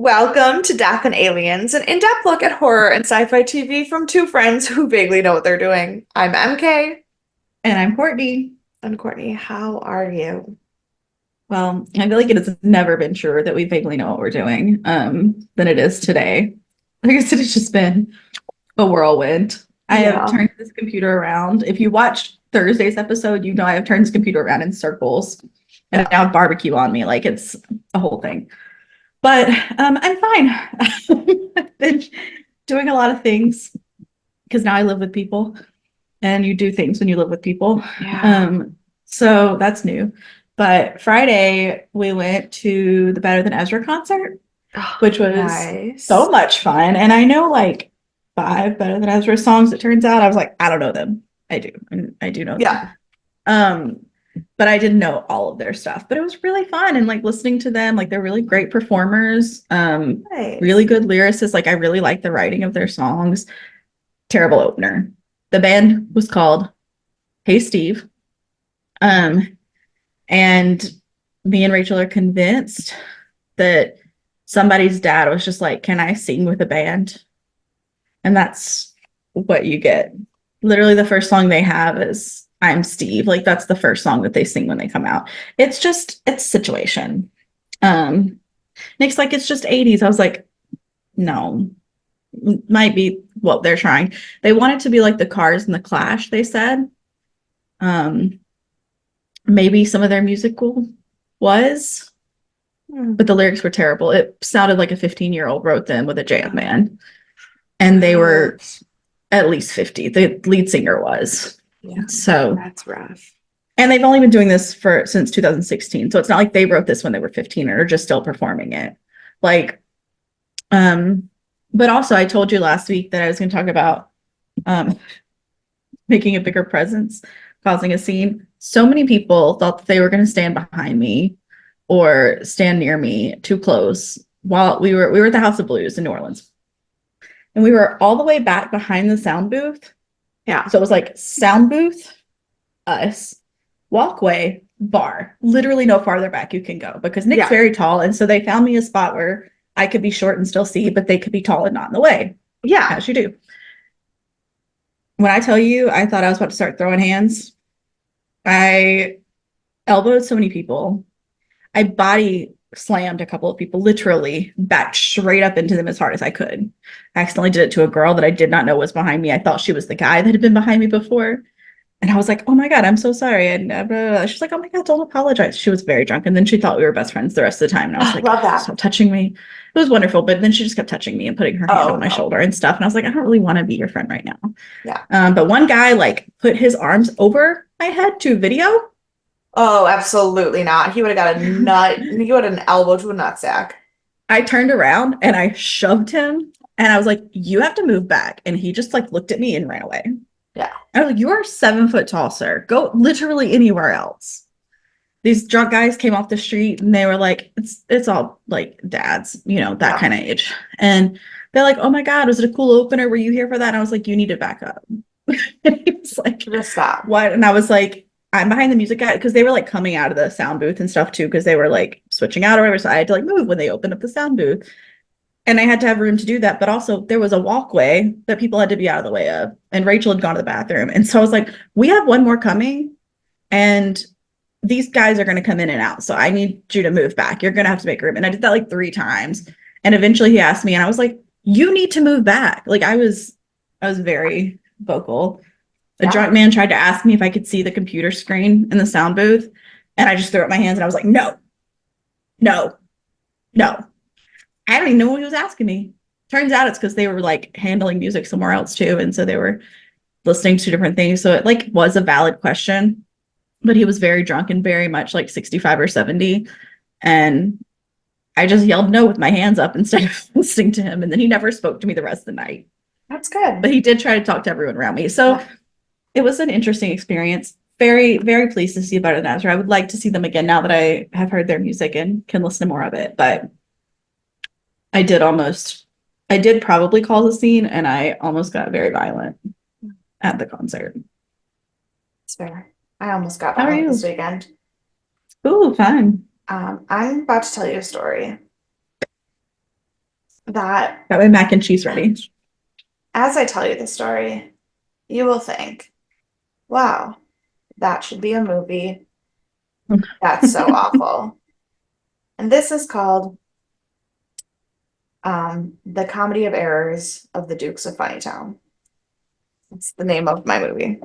Welcome to Death and Aliens, an in-depth look at horror and sci-fi TV from two friends who vaguely know what they're doing. I'm MK. And I'm Courtney. And Courtney, how are you? Well, I feel like it has never been truer that we vaguely know what we're doing than it is today. Like I said, it's just been a whirlwind. I have Yeah. turned this computer around. If you watched Thursday's episode, you know I have turned this computer around in circles and I Yeah. now have barbecue on me. Like it's a whole thing. But I'm fine. I've been doing a lot of things because now I live with people and you do things when you live with people. Yeah. Um, so that's new. But Friday we went to the Better Than Ezra concert, Oh, which was nice. so much fun. And I know like five Better Than Ezra songs, it turns out. I was like, I don't know them. I do. And I do know them. Yeah. Um, but I didn't know all of their stuff. But it was really fun and like listening to them, like they're really great performers, really Nice. good lyricists. Like I really like the writing of their songs. Terrible opener. The band was called Hey Steve. Um, and me and Rachel are convinced that somebody's dad was just like, "Can I sing with a band?" And that's what you get. Literally, the first song they have is "I'm Steve." Like that's the first song that they sing when they come out. It's situation. Um, Nick's like, "It's just 80s." I was like, "No, might be what they're trying." They want it to be like the Cars and the Clash, they said. Um, Maybe some of their musical was, Hmm. but the lyrics were terrible. It sounded like a 15-year-old wrote them with a jam Oh, band, and they were ouch. at least 50. The lead singer was. Yeah, So, that's rough. and they've only been doing this for since 2016. So it's not like they wrote this when they were 15 or just still performing it. Like, um, but also I told you last week that I was going to talk about um making a bigger presence, causing a scene. So many people thought that they were going to stand behind me or stand near me too close while we were at the House of Blues in New Orleans. And we were all the way back behind the sound booth. Yeah. So it was like sound booth, us, walkway, bar. Literally no farther back you can go because Nick's Yeah. very tall. And so they found me a spot where I could be short and still see, but they could be tall and not in the way, Yeah. as you do. When I tell you, I thought I was about to start throwing hands. I elbowed so many people. I body slammed a couple of people, literally back straight up into them as hard as I could. I accidentally did it to a girl that I did not know was behind me. I thought she was the guy that had been behind me before. And I was like, oh my God, I'm so sorry. And she's like, oh my God, don't apologize. She was very drunk. And then she thought we were best friends the rest of the time. And I was Oh, like, love that. stop touching me. It was wonderful. But then she just kept touching me and putting her hand Oh, on my no. shoulder and stuff. And I was like, I don't really want to be your friend right now. Yeah. But one guy like put his arms over my head to video. Oh, absolutely not. He would have got a nut. He would have an elbow to a nutsack. I turned around and I shoved him and I was like, you have to move back. And he just like looked at me and ran away. Yeah. I was like, you are 7 foot tall, sir. Go literally anywhere else. These drunk guys came off the street and they were like, it's all like dads, you know, that Yeah. kind of age. And they're like, oh my God, was it a cool opener? Were you here for that? And I was like, you need to back up. And he was like, Just stop. what? And I was like, I'm behind the music guy because they were like coming out of the sound booth and stuff too, because they were like switching out or whatever. So I had to like move when they opened up the sound booth. And I had to have room to do that. But also there was a walkway that people had to be out of the way of. And Rachel had gone to the bathroom. And so I was like, we have one more coming. And these guys are going to come in and out. So I need you to move back. You're going to have to make room. And I did that like 3 times. And eventually he asked me, and I was like, you need to move back. Like I was very vocal. A Yeah. drunk man tried to ask me if I could see the computer screen in the sound booth. And I just threw up my hands and I was like, no, no, no. I don't even know what he was asking me. Turns out it's because they were like handling music somewhere else too. And so they were listening to different things. So it like was a valid question, but he was very drunk and very much like 65 or 70. And I just yelled no with my hands up instead of listening to him. And then he never spoke to me the rest of the night. That's good. But he did try to talk to everyone around me. So Yeah. it was an interesting experience. Very, very pleased to see Better Than Ezra. I would like to see them again now that I have heard their music and can listen to more of it. But I did almost, I did probably cause a scene and I almost got very violent at the concert. It's fair. I almost got How are violent this you? weekend. Ooh, fun. I'm about to tell you a story. that Got my mac and cheese ready. as I tell you the story, you will think, wow, that should be a movie. That's so awful. And this is called The Comedy of Errors of the Dukes of Funnytown. It's the name of my movie.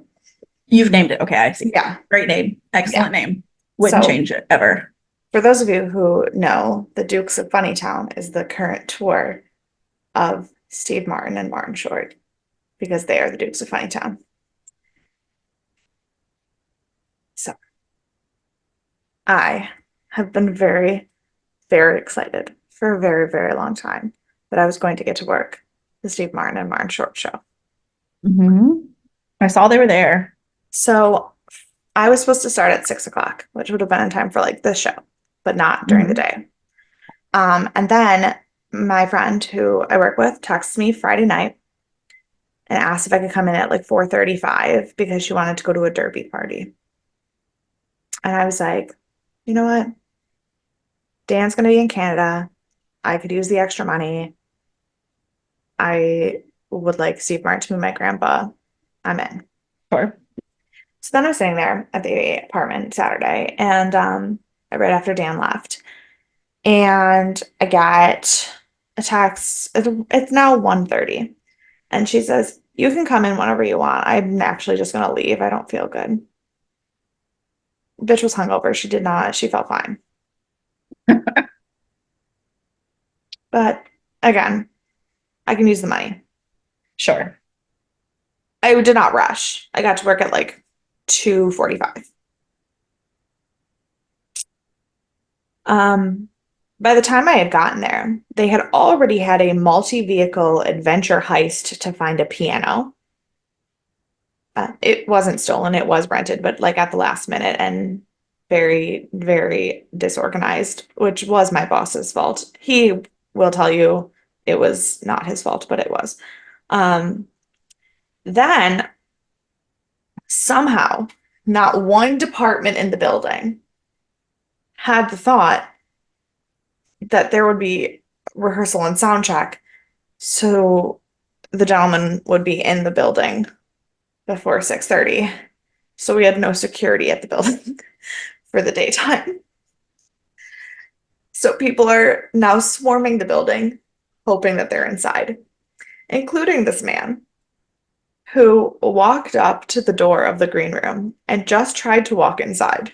You've named it. Okay, I see. Yeah. Great name. Excellent name. Wouldn't So, change it ever. for those of you who know, the Dukes of Funnytown is the current tour of Steve Martin and Martin Short because they are the Dukes of Funnytown. So, I have been very, very excited for a very, very long time that I was going to get to work the Steve Martin and Martin Short show. Mm-hmm. I saw they were there. So I was supposed to start at 6 o'clock, which would have been in time for like this show, but not during the day. And then my friend who I work with texts me Friday night and asked if I could come in at like 4:35 because she wanted to go to a derby party. And I was like, you know what? Dan's going to be in Canada. I could use the extra money. I would like Steve Martin to meet my grandpa. I'm in. Sure. So then I was sitting there at the apartment Saturday and right after Dan left. And I got a text. It's now 1:30. And she says, you can come in whenever you want. I'm actually just going to leave. I don't feel good. Bitch was hungover. She did not. She felt fine. But again, I can use the money. Sure. I did not rush. I got to work at like 2:45. By the time I had gotten there, they had already had a multi-vehicle adventure heist to find a piano. It wasn't stolen, it was rented, but like at the last minute and very, very disorganized, which was my boss's fault. He will tell you it was not his fault, but it was. Um, then somehow, not one department in the building had the thought that there would be rehearsal and sound check, so the gentleman would be in the building before 6:30. So we had no security at the building for the daytime. So people are now swarming the building, hoping that they're inside, including this man who walked up to the door of the green room and just tried to walk inside.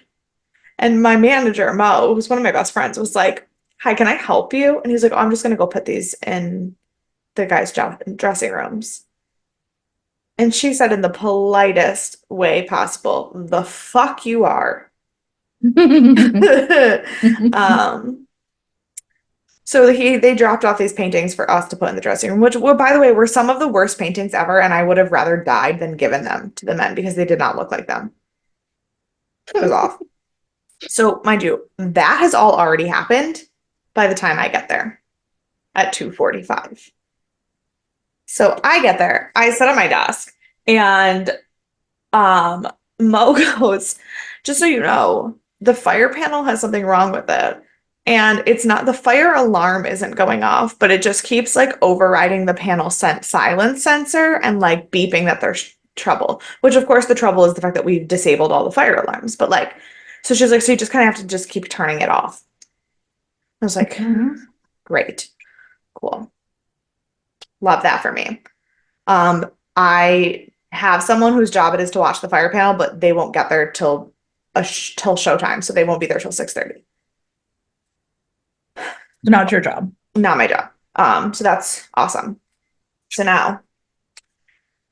And my manager, Mo, who's one of my best friends, was like, hi, can I help you? And he's like, oh, I'm just going to go put these in the guys' dressing rooms. And she said in the politest way possible, the fuck you are. um, so they dropped off these paintings for us to put in the dressing room, which were, by the way, were some of the worst paintings ever, and I would have rather died than given them to the men because they did not look like them. It was off. So, mind you, that has all already happened by the time I get there at 2:45. So I get there, I sit at my desk, and Mo goes, just so you know, the fire panel has something wrong with it. And it's not, the fire alarm isn't going off, but it just keeps like overriding the panel silence sensor and like beeping that there's trouble, which of course the trouble is the fact that we've disabled all the fire alarms. But like, so she's like, so you just kind of have to just keep turning it off. I was like, great, cool. Love that for me. I have someone whose job it is to watch the fire panel, but they won't get there till till showtime, so they won't be there till 6:30. Not your job. Not my job. So that's awesome. So now,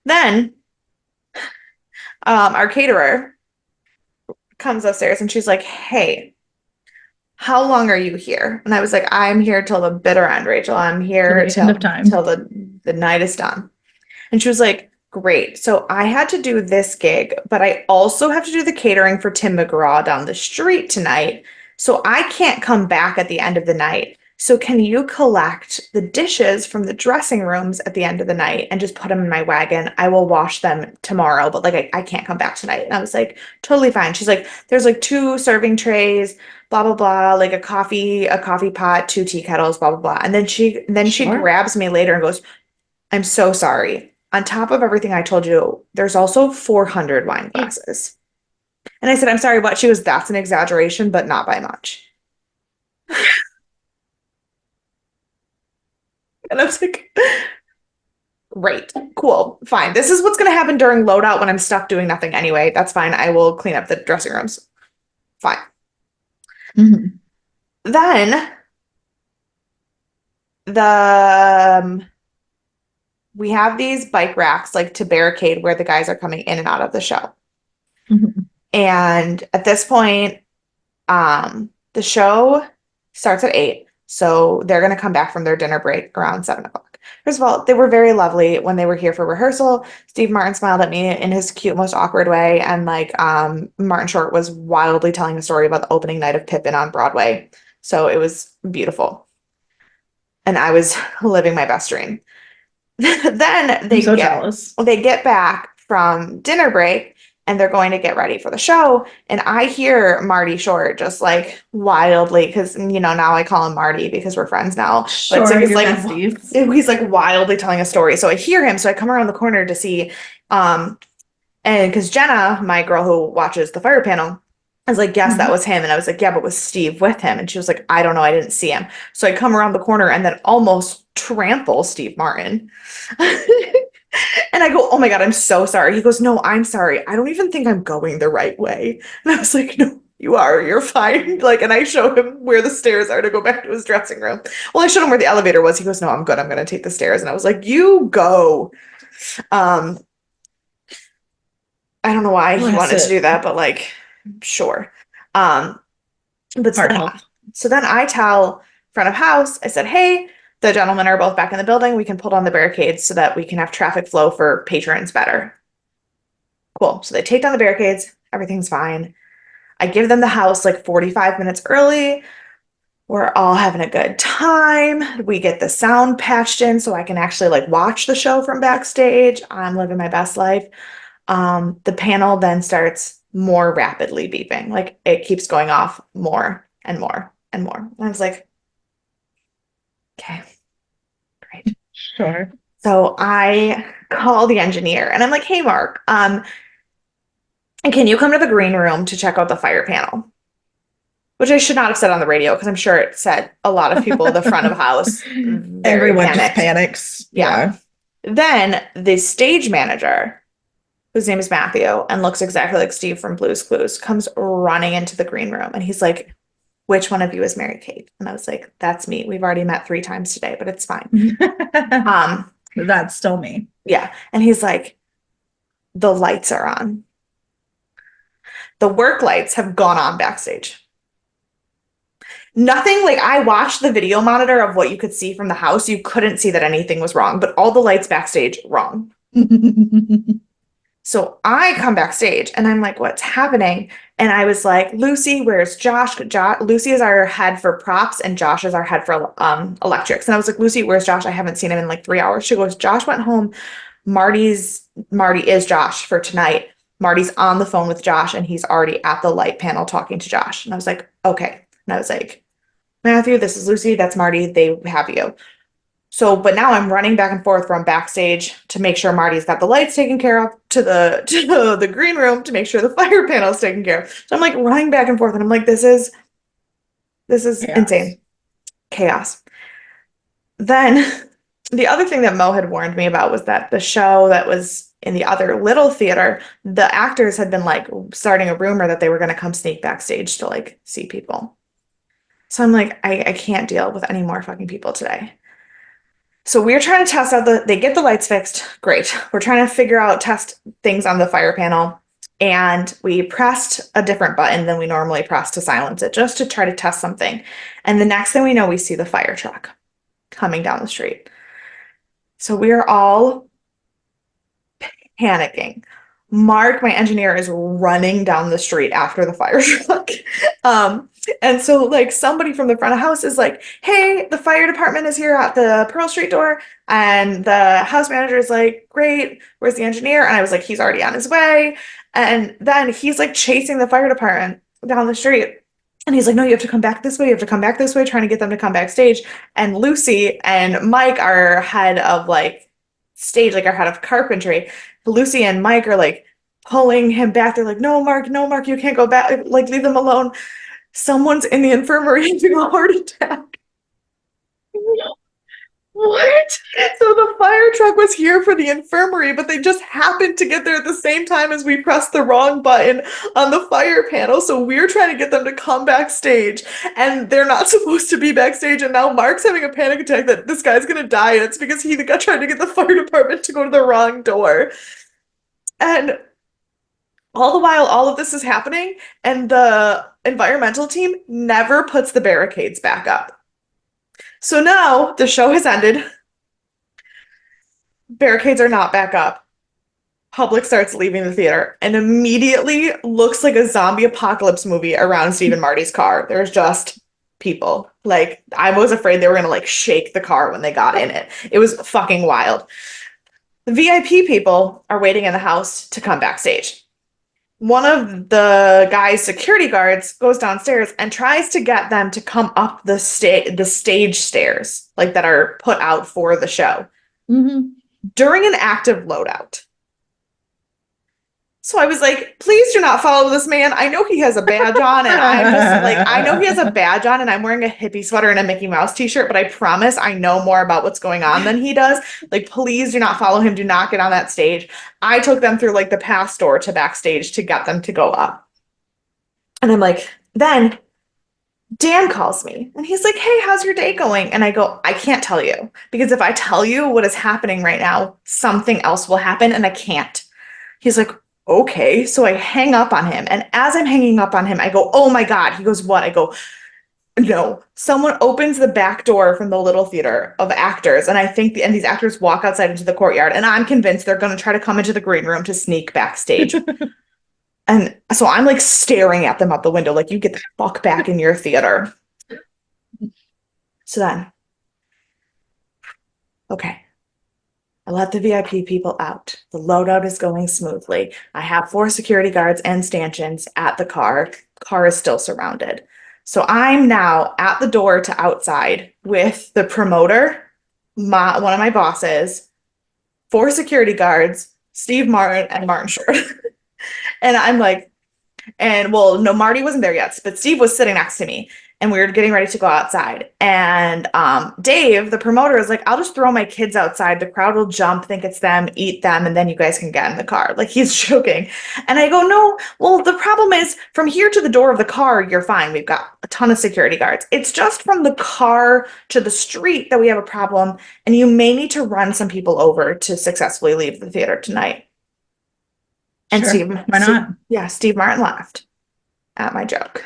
then, our caterer comes upstairs and she's like, "Hey, how long are you here?" And I was like, "I'm here till the bitter end, Rachel. I'm here Till the end of time. till the night is done." And she was like, great. So I had to do this gig, but I also have to do the catering for Tim McGraw down the street tonight. So I can't come back at the end of the night. So can you collect the dishes from the dressing rooms at the end of the night and just put them in my wagon? I will wash them tomorrow, but like I can't come back tonight. And I was like, totally fine. She's like, there's like two serving trays, blah blah blah, like a coffee pot, two tea kettles, blah blah blah. And then she Sure. grabs me later and goes, I'm so sorry. On top of everything I told you, there's also 400 wine glasses. And I said, I'm sorry, what? She goes, that's an exaggeration, but not by much. And I was like, great, cool, fine. This is what's going to happen during loadout when I'm stuck doing nothing anyway. That's fine. I will clean up the dressing rooms. Fine. Mhm. Then the we have these bike racks like to barricade where the guys are coming in and out of the show. Mhm. And at this point, the show starts at 8, so they're gonna come back from their dinner break around 7 o'clock. First of all, they were very lovely when they were here for rehearsal. Steve Martin smiled at me in his cute, most awkward way, and like Martin Short was wildly telling a story about the opening night of Pippin on Broadway. So it was beautiful. And I was living my best dream. Then I'm so jealous. they get back from dinner break and they're going to get ready for the show. And I hear Marty Short just like wildly, because now I call him Marty because we're friends now. But so Sure, he's you're like besties. he's like wildly telling a story. So I hear him. So I come around the corner to see, and because Jenna, my girl who watches the fire panel, I was like, yes, that Mhm. was him. And I was like, yeah, but was Steve with him? And she was like, I don't know. I didn't see him. So I come around the corner and then almost trample Steve Martin. And I go, oh my God, I'm so sorry. He goes, no, I'm sorry. I don't even think I'm going the right way. And I was like, no, you are. You're fine. Like, and I show him where the stairs are to go back to his dressing room. Well, I showed him where the elevator was. He goes, no, I'm good. I'm going to take the stairs. And I was like, you go. Um, I don't know why he Bless wanted to it. do that, but like, sure. Um, but Heart health. so then I tell front of house, I said, hey, the gentlemen are both back in the building. We can pull down the barricades so that we can have traffic flow for patrons better. Cool. So they take down the barricades. Everything's fine. I give them the house like 45 minutes early. We're all having a good time. We get the sound patched in so I can actually like watch the show from backstage. I'm living my best life. The panel then starts more rapidly beeping. Like it keeps going off more and more and more. And I was like, okay, great. Sure. So I call the engineer and I'm like, hey, Mark, can you come to the green room to check out the fire panel? Which I should not have said on the radio because I'm sure it set a lot of people in the front of house very Everyone just panicked. panics. Yeah. Yeah. Then the stage manager, whose name is Matthew and looks exactly like Steve from Blue's Clues, comes running into the green room and he's like, which one of you is Mary Kate? And I was like, that's me. We've already met 3 times today, but it's fine. Um, That's still me. yeah. And he's like, the lights are on. The work lights have gone on backstage. Nothing like I watched the video monitor of what you could see from the house. You couldn't see that anything was wrong, but all the lights backstage wrong. So I come backstage and I'm like, what's happening? And I was like, Lucy, where's Josh? Lucy is our head for props and Josh is our head for electrics. And I was like, Lucy, where's Josh? I haven't seen him in like 3 hours. She goes, Josh went home. Marty is Josh for tonight. Marty's on the phone with Josh and he's already at the light panel talking to Josh. And I was like, okay. And I was like, Matthew, this is Lucy, that's Marty. They have you. So, but now I'm running back and forth from backstage to make sure Marty's got the lights taken care of to the green room to make sure the fire panel is taken care of. So I'm like running back and forth and I'm like, this is Chaos. insane. Chaos. Then the other thing that Mo had warned me about was that the show that was in the other little theater, the actors had been like starting a rumor that they were going to come sneak backstage to like see people. So I'm like, I can't deal with any more fucking people today. So we're trying to test out they get the lights fixed. Great. We're trying to test things on the fire panel. And we pressed a different button than we normally press to silence it, just to try to test something. And the next thing we know, we see the fire truck coming down the street. So we are all panicking. Mark, my engineer, is running down the street after the fire truck. Um, and so like somebody from the front of house is like, "Hey, the fire department is here at the Pearl Street door." And the house manager is like, "Great, where's the engineer?" And I was like, "He's already on his way." And then he's like chasing the fire department down the street. And he's like, "No, you have to come back this way. You have to come back this way," trying to get them to come backstage. And Lucy and Mike, our head of like stage, like our head of carpentry, Lucy and Mike are like pulling him back. They're like, "No, Mark, no, Mark, you can't go back. Like, leave them alone. Someone's in the infirmary having a heart attack." What? So the fire truck was here for the infirmary, but they just happened to get there at the same time as we pressed the wrong button on the fire panel. So we're trying to get them to come backstage, and they're not supposed to be backstage. And now Mark's having a panic attack that this guy's gonna die, and it's because he got trying to get the fire department to go to the wrong door. And all the while, all of this is happening, and the environmental team never puts the barricades back up. So now the show has ended. Barricades are not back up. Public starts leaving the theater and immediately looks like a zombie apocalypse movie around Steve and Marty's car. There's just people. Like, I was afraid they were gonna like shake the car when they got in it. It was fucking wild. The VIP people are waiting in the house to come backstage. One of the guy's security guards goes downstairs and tries to get them to come up the stage stairs, like that are put out for the show, during an active loadout. So I was like, "Please do not follow this man. I know he has a badge on, and I'm just like, I know he has a badge on, and I'm wearing a hippie sweater and a Mickey Mouse t-shirt, but I promise I know more about what's going on than he does. Like, please do not follow him. Do not get on that stage." I took them through like the pass door to backstage to get them to go up. And I'm like, then Dan calls me and he's like, "Hey, how's your day going?" And I go, "I can't tell you, because if I tell you what is happening right now, something else will happen and I can't." He's like, "Okay." So I hang up on him. And as I'm hanging up on him, I go, "Oh my God." He goes, "What?" I go, "No." Someone opens the back door from the little theater of actors. And I think and these actors walk outside into the courtyard. And I'm convinced they're going to try to come into the green room to sneak backstage. And so I'm like staring at them out the window, like, "You get the fuck back in your theater." So then, okay. I let the VIP people out. The loadout is going smoothly. I have 4 security guards and stanchions at the car. Car is still surrounded. So I'm now at the door to outside with the promoter, one of my bosses, 4 security guards, Steve Martin, and Martin Short. And I'm like, well, no, Marty wasn't there yet, but Steve was sitting next to me, and we were getting ready to go outside. And Dave, the promoter, is like, "I'll just throw my kids outside. The crowd will jump, think it's them, eat them, and then you guys can get in the car." Like, he's joking. And I go, "No, well, the problem is from here to the door of the car, you're fine. We've got a ton of security guards. It's just from the car to the street that we have a problem, and you may need to run some people over to successfully leave the theater tonight." And Sure. Why not? Yeah, Steve Martin laughed at my joke,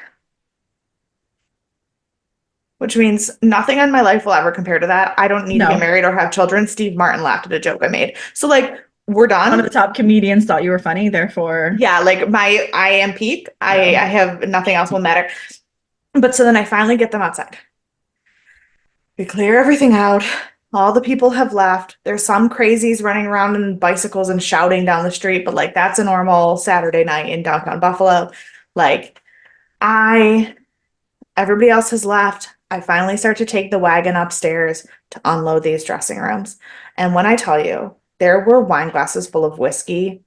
which means nothing in my life will ever compare to that. I don't need to get No. married or have children. Steve Martin laughed at a joke I made. So like, we're One of done. the top comedians thought you were funny, therefore. Yeah, like I am peak. I No. have nothing else will matter. But so then I finally get them outside. We clear everything out. All the people have left. There's some crazies running around in bicycles and shouting down the street, but like that's a normal Saturday night in downtown Buffalo. Like, everybody else has left. I finally start to take the wagon upstairs to unload these dressing rooms. And when I tell you, there were wine glasses full of whiskey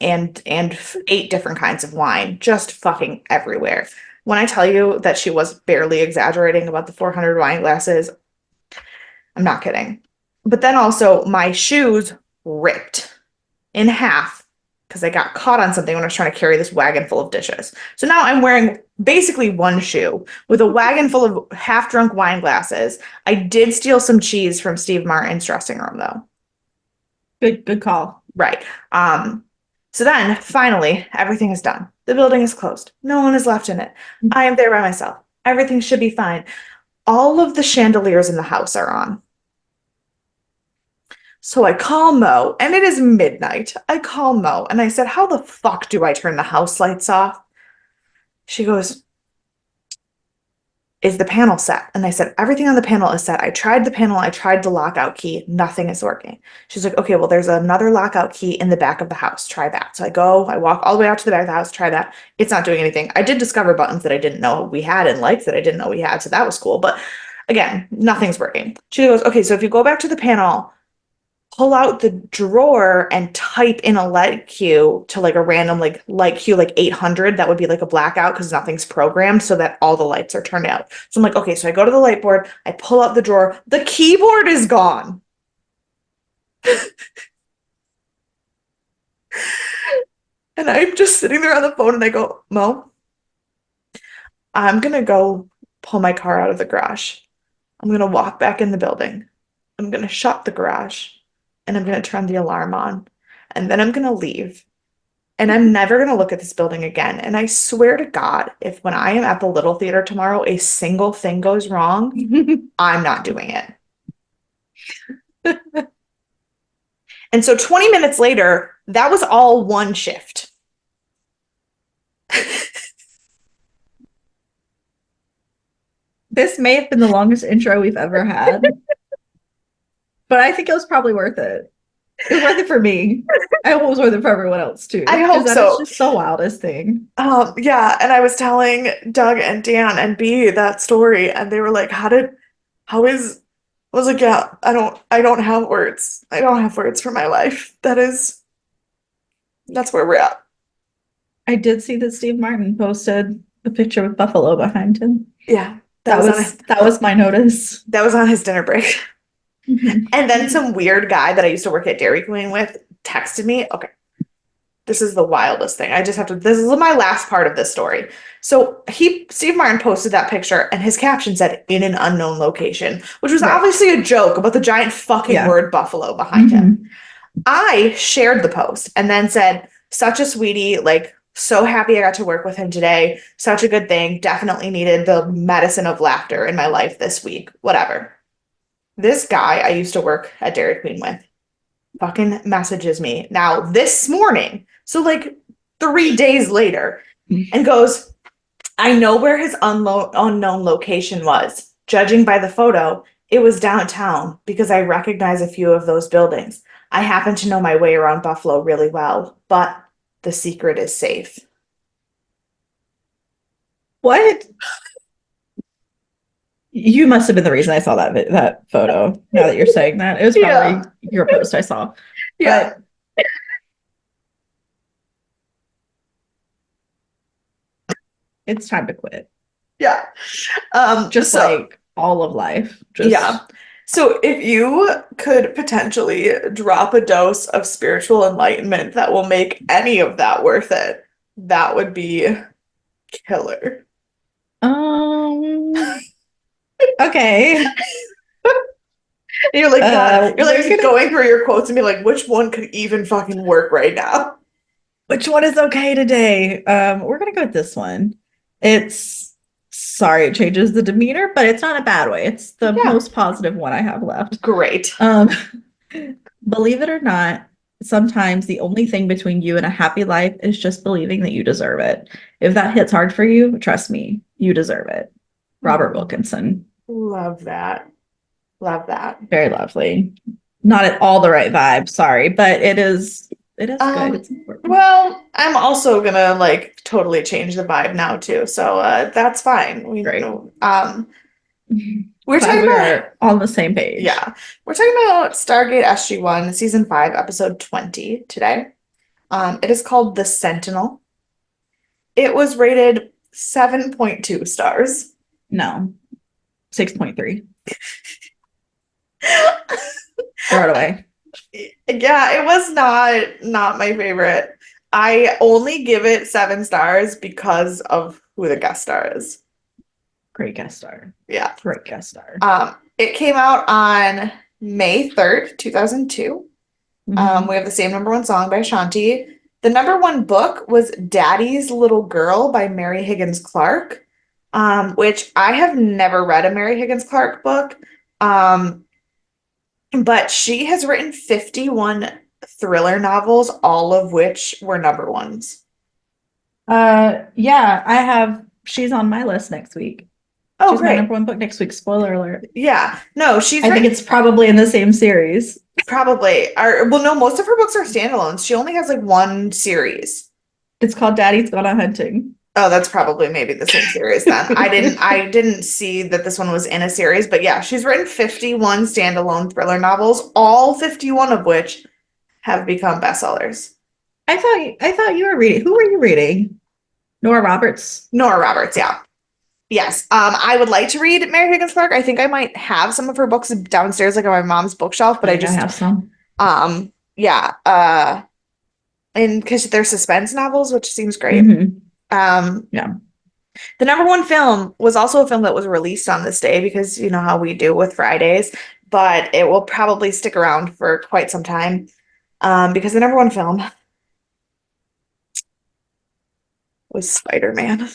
and 8 different kinds of wine just fucking everywhere. When I tell you that she was barely exaggerating about the 400 wine glasses, I'm not kidding. But then also my shoes ripped in half because I got caught on something when I was trying to carry this wagon full of dishes. So now I'm wearing basically one shoe with a wagon full of half-drunk wine glasses. I did steal some cheese from Steve Martin's dressing room, though. Good call. Right. So then finally, everything is done. The building is closed. No one is left in it. I am there by myself. Everything should be fine. All of the chandeliers in the house are on. So I call Mo, and it is midnight. I call Mo, and I said, how the fuck do I turn the house lights off? She goes, is the panel set? And I said, everything on the panel is set. I tried the panel, I tried the lockout key, nothing is working. She's like, okay, well, there's another lockout key in the back of the house. Try that. So I walk all the way out to the back of the house, try that. It's not doing anything. I did discover buttons that I didn't know we had and lights that I didn't know we had. So that was cool. But again, nothing's working. She goes, okay, so if you go back to the panel, pull out the drawer and type in a light queue to like a random like light queue like 800 that would be like a blackout because nothing's programmed so that all the lights are turned out. So I'm like, okay, so I go to the light board, I pull out the drawer, the keyboard is gone. And I'm just sitting there on the phone and I go, Mo, I'm gonna go pull my car out of the garage. I'm gonna walk back in the building. I'm gonna shut the garage and I'm gonna turn the alarm on. And then I'm gonna leave. And I'm never going to look at this building again. And I swear to God, if when I am at the Little Theater tomorrow, a single thing goes wrong, I'm not doing it. And so 20 minutes later, that was all one shift. This may have been the longest intro we've ever had, but I think it was probably worth it. It was worth it for me. I hope it was worth it for everyone else too. I Because hope that is so. just the wildest thing. Yeah. And I was telling Doug and Dan and B that story, and they were like, how is, I was like, yeah, I don't have words. I don't have words for my life. That's where we're at. I did see that Steve Martin posted a picture with Buffalo behind him. Yeah. That was my notice. That was on his dinner break. Mhm. And then some weird guy that I used to work at Dairy Queen with texted me. Okay, this is the wildest thing. This is my last part of this story. So Steve Martin posted that picture and his caption said, in an unknown location, which was Right. obviously a joke about the giant fucking Yeah. word buffalo behind him. Mhm. I shared the post and then said, such a sweetie, like, so happy I got to work with him today. Such a good thing. Definitely needed the medicine of laughter in my life this week. Whatever. This guy I used to work at Dairy Queen with fucking messages me now this morning, so like 3 days later, and goes, I know where his unknown location was. Judging by the photo, it was downtown because I recognize a few of those buildings. I happen to know my way around Buffalo really well, but the secret is safe. What? You must have been the reason I saw that photo. Now that you're saying that, it was probably Yeah. your post I saw. Yeah. But it's time to quit. Yeah. Just like all of life. Yeah. So if you could potentially drop a dose of spiritual enlightenment that will make any of that worth it, that would be killer. Okay. You're like, God, you're like gonna, going through your quotes and be like, which one could even fucking work right now? which one is okay today? We're gonna go with this one. It's sorry, it changes the demeanor, but it's not a bad way. It's the most positive one I have left. Great. Believe it or not, sometimes the only thing between you and a happy life is just believing that you deserve it. If that hits hard for you, trust me, you deserve it. Robert Wilkinson. Love that. Love that. Very lovely. Not at all the right vibe, sorry, but it is good. It's important. Well, I'm also gonna like totally change the vibe now too. So that's fine. Great. We're talking about on the same page. Yeah. We're talking about Stargate SG-1, season 5, episode 20 today. It is called The Sentinel. It was rated 7.2 stars. No. 6.3. Throw it away. Yeah, it was not my favorite. I only give it 7 stars because of who the guest star is. Great guest star. Yeah. Great guest star. It came out on May 3rd, 2002. We have the same #1 song by Shanti. The #1 book was Daddy's Little Girl by Mary Higgins Clark, which I have never read a Mary Higgins Clark book. but she has written 51 thriller novels, all of which were number ones. Yeah, she's on my list next week. Oh, She's my great. number one book next week. Spoiler alert. Yeah. No, she's I think written it's probably in the same series. probably, or well, no, most of her books are standalones. She only has like one series. It's called Daddy's Gone on Hunting. Oh, that's probably maybe the same series then. I didn't see that this one was in a series, but yeah, she's written 51 standalone thriller novels, all 51 of which have become bestsellers. I thought you were reading. Who were you reading? Nora Roberts. Nora Roberts, yeah. Yes. I would like to read Mary Higgins Clark. I think I might have some of her books downstairs, like on my mom's bookshelf, but I I think I just, have some. yeah, and because they're suspense novels, which seems great. Hmm. Um, Yeah. the number one film was also a film that was released on this day because you know how we do with Fridays, but it will probably stick around for quite some time. Because the number one film was Spider-Man.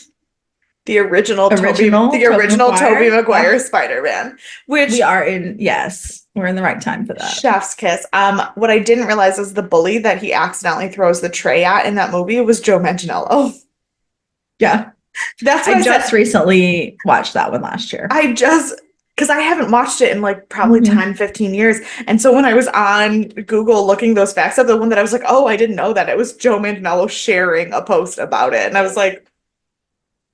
Original The Tobey original Tobey Maguire. Maguire Spider-Man, which Yes, we're in the right time for that. chef's kiss. What I didn't realize is the bully that he accidentally throws the tray at in that movie was Joe Manganiello. Yeah. That's what I I just said. recently watched that one last year. I just because I haven't watched it in like probably Hmm. 10, 15 years. And so when I was on Google looking those facts up, the one that I was like, oh, I didn't know that. It was Joe Manganiello sharing a post about it. And I was like,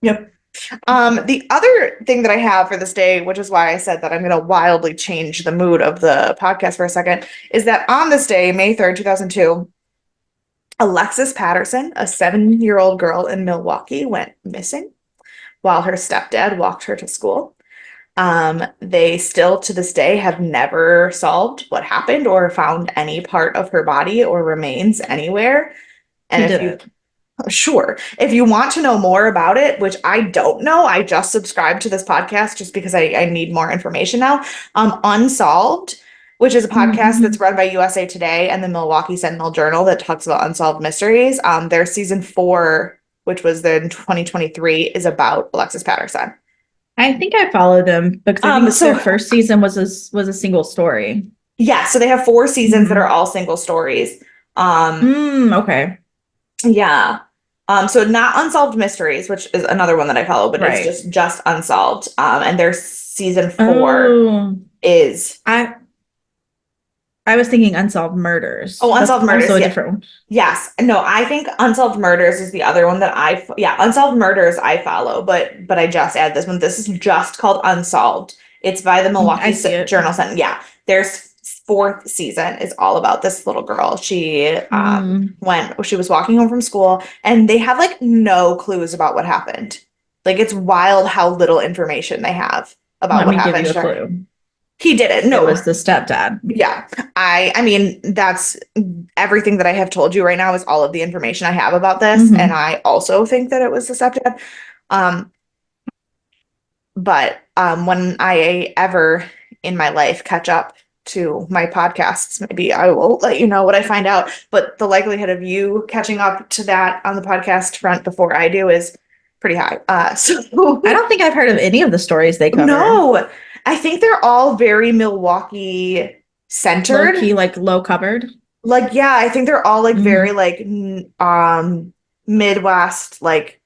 Yep. the other thing that I have for this day, which is why I said that I'm going to wildly change the mood of the podcast for a second, is that on this day, May 3rd, 2002, Alexis Patterson, a 7-year-old girl in Milwaukee, went missing while her stepdad walked her to school. They still to this day have never solved what happened or found any part of her body or remains anywhere. And Who if did you it? Sure. If you want to know more about it, which I don't know, I just subscribed to this podcast just because I need more information now. Unsolved, which is a podcast that's Mm-hmm. run by USA Today and the Milwaukee Sentinel Journal that talks about unsolved mysteries. Their season 4, which was in 2023, is about Alexis Patterson. I think I followed them because I think their So first season was a single story. yeah, so they have 4 seasons that are Hmm. all single stories. Um, Okay. Yeah. So not Unsolved Mysteries, which is another one that I follow, but it's Right. just Unsolved. And their season 4 Oh, is I I was thinking Unsolved Murders. oh, That's Unsolved also Murders. a Yeah. different one. Yes. No, I think Unsolved Murders is the other one that yeah, Unsolved Murders I follow, but I just add this one. This is just called Unsolved. It's by the I Milwaukee see it. Journal Sentinel. Yeah. Their 4th season is all about this little girl. Mm. She was walking home from school and they have like no clues about what happened. Like it's wild how little information they have about Let what me give happened you a to her. clue. He did it. It No. was the stepdad. Yeah. I mean that's everything that I have told you right now is all of the information I have about this and Hmm. I also think that it was the stepdad. Um but when I ever in my life catch up to my podcasts, maybe I will let you know what I find out. But the likelihood of you catching up to that on the podcast front before I do is pretty high. So I don't think I've heard of any of the stories they cover. no, I think they're all very Milwaukee Low key, centered. like low covered. Like, yeah, I think they're all like very Hmm. like Midwest, like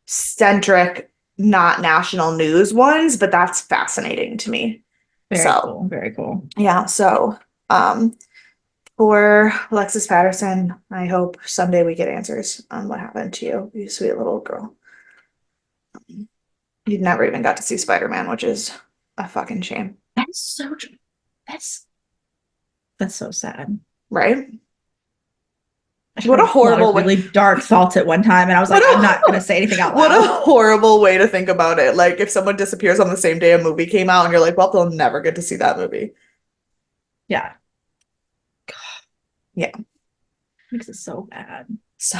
centric, not national news ones, but that's fascinating to me. Very So, cool. Very cool. yeah, so um for Alexis Patterson, I hope someday we get answers on what happened to you, you sweet little girl. You never even got to see Spider-Man, which is a fucking shame, That's so. That's that's so sad. right? I What a had a lot horrible of way. really dark thoughts at one time, and I was What like, I'm not gonna a say anything out what a loud. horrible way to think about it. Like if someone disappears on the same day a movie came out and you're like, well, they'll never get to see that movie. Yeah, Yeah. makes it so bad. So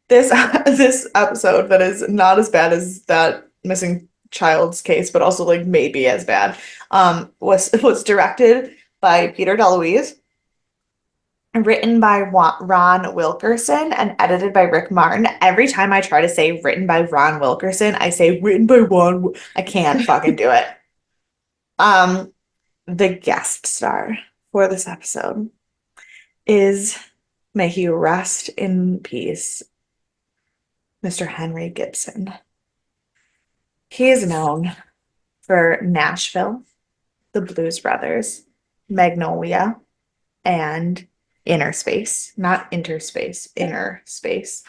this this episode that is not as bad as that missing child's case, but also like maybe as bad, was directed by Peter DeLuise, written by Ron Wilkerson, and edited by Rick Martin. Every time I try to say written by Ron Wilkerson, I say written by Ron. I can't fucking do it. Um, the guest star for this episode is may he rest in peace, Mr. Henry Gibson. He is known for Nashville, the Blues Brothers, Magnolia, and Inner Space, not interspace, inner space.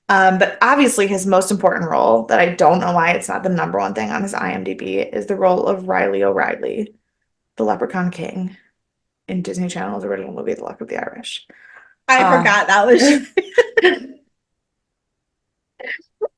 But obviously, his most important role, that I don't know why it's not the number one thing on his IMDb, is the role of Riley O'Reilly, the Leprechaun King in Disney Channel's original movie, The Luck of the Irish. I Uh, forgot that was.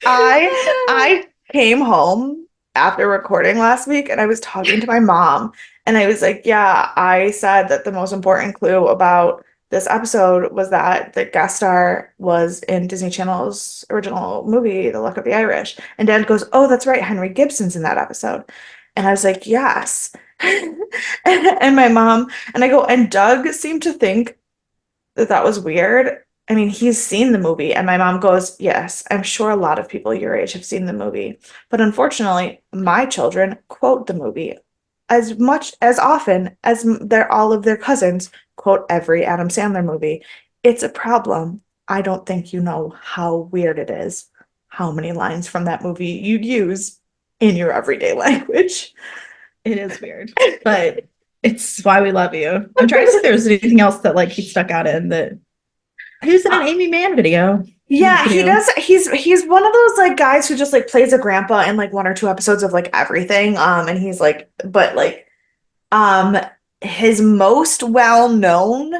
I came home after recording last week and I was talking to my mom and I was like, yeah, I said that the most important clue about this episode was that the guest star was in Disney Channel's original movie, The Luck of the Irish. And Dad goes, oh, that's right, Henry Gibson's in that episode. And I was like, yes. And my mom, and I go, and Doug seemed to think that that was weird. I mean, he's seen the movie, and my mom goes, yes, I'm sure a lot of people your age have seen the movie. But unfortunately, my children quote the movie as much as often as all of their cousins quote every Adam Sandler movie. It's a problem. I don't think you know how weird it is, how many lines from that movie you'd use in your everyday language. It is weird, but it's why we love you. I'm trying to see if there's anything else that like he stuck out in that. He was in an Amy Mann video. Yeah, he does. He's one of those like guys who just like plays a grandpa in like one or two episodes of like everything. And he's like, but like, um, his most well-known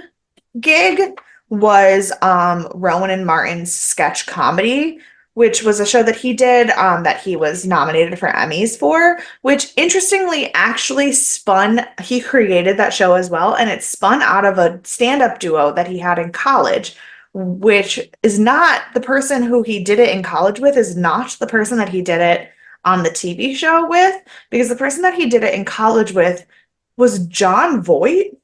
gig was Rowan and Martin's sketch comedy, which was a show that he did that he was nominated for Emmys for, which interestingly actually spun, he created that show as well, and it spun out of a stand-up duo that he had in college, which is not the person who he did it in college with, is not the person that he did it on the TV show with, because the person that he did it in college with was John Voight,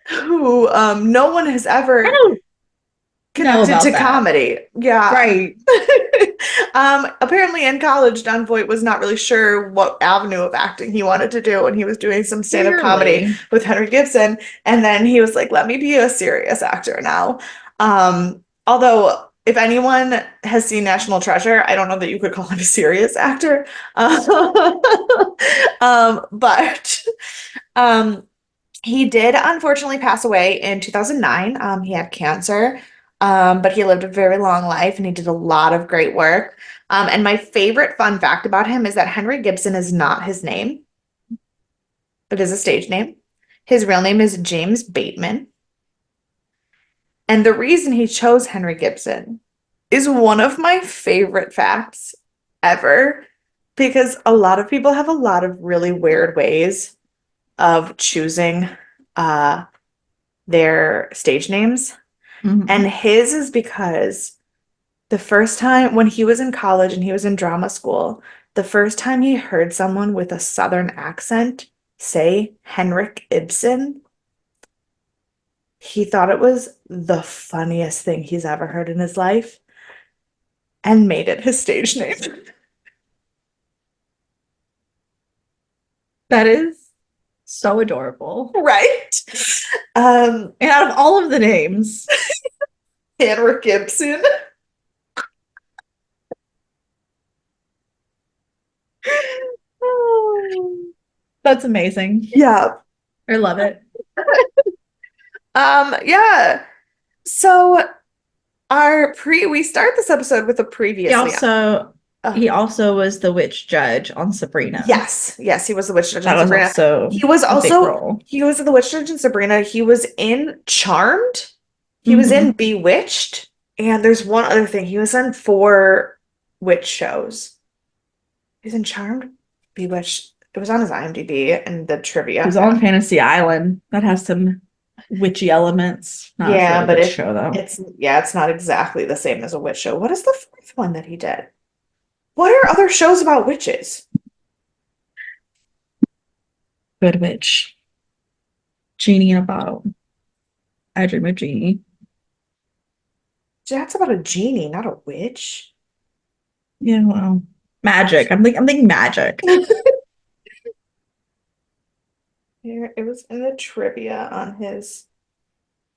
who no one has I ever don't know connected to about that. comedy. Yeah. Right. Apparently in college, Don Voight was not really sure what avenue of acting he wanted to do, and he was doing some stand-up comedy Clearly. with Henry Gibson, and then he was like, let me be a serious actor now. Although if anyone has seen National Treasure, I don't know that you could call him a serious actor. But um, he did unfortunately pass away in 2009. He had cancer, but he lived a very long life and he did a lot of great work. And my favorite fun fact about him is that Henry Gibson is not his name. It is a stage name. His real name is James Bateman. And the reason he chose Henry Gibson is one of my favorite facts ever, because a lot of people have a lot of really weird ways of choosing uh, their stage names. And Mhm. his is because the first time when he was in college and he was in drama school, the first time he heard someone with a Southern accent say Henrik Ibsen, he thought it was the funniest thing he's ever heard in his life and made it his stage name. That is so adorable. Right? Um, And out of all of the names, Henrik Ibsen. that's amazing. Yeah. I love it. Yeah. So we start this episode with a He previously. also Uh, he also was the witch judge on Sabrina. yes, he was the witch judge in That was Sabrina. also a big role. He was the witch judge in Sabrina. He was in Charmed. He was in Mhm. Bewitched. And there's one other thing. He was in four witch shows. He's in Charmed, Bewitched. It was on his IMDb and the He was trivia. on Fantasy Island. That has some witchy elements. Not Yeah, necessarily a but witch show though. it's not exactly the same as a witch show. What is the fourth one that he did? What are other shows about witches? Good witch. Genie in a bottle. I dream of Genie. That's about a genie, not a witch. Yeah, well. Magic. I'm thinking magic. Here, it was in the trivia on his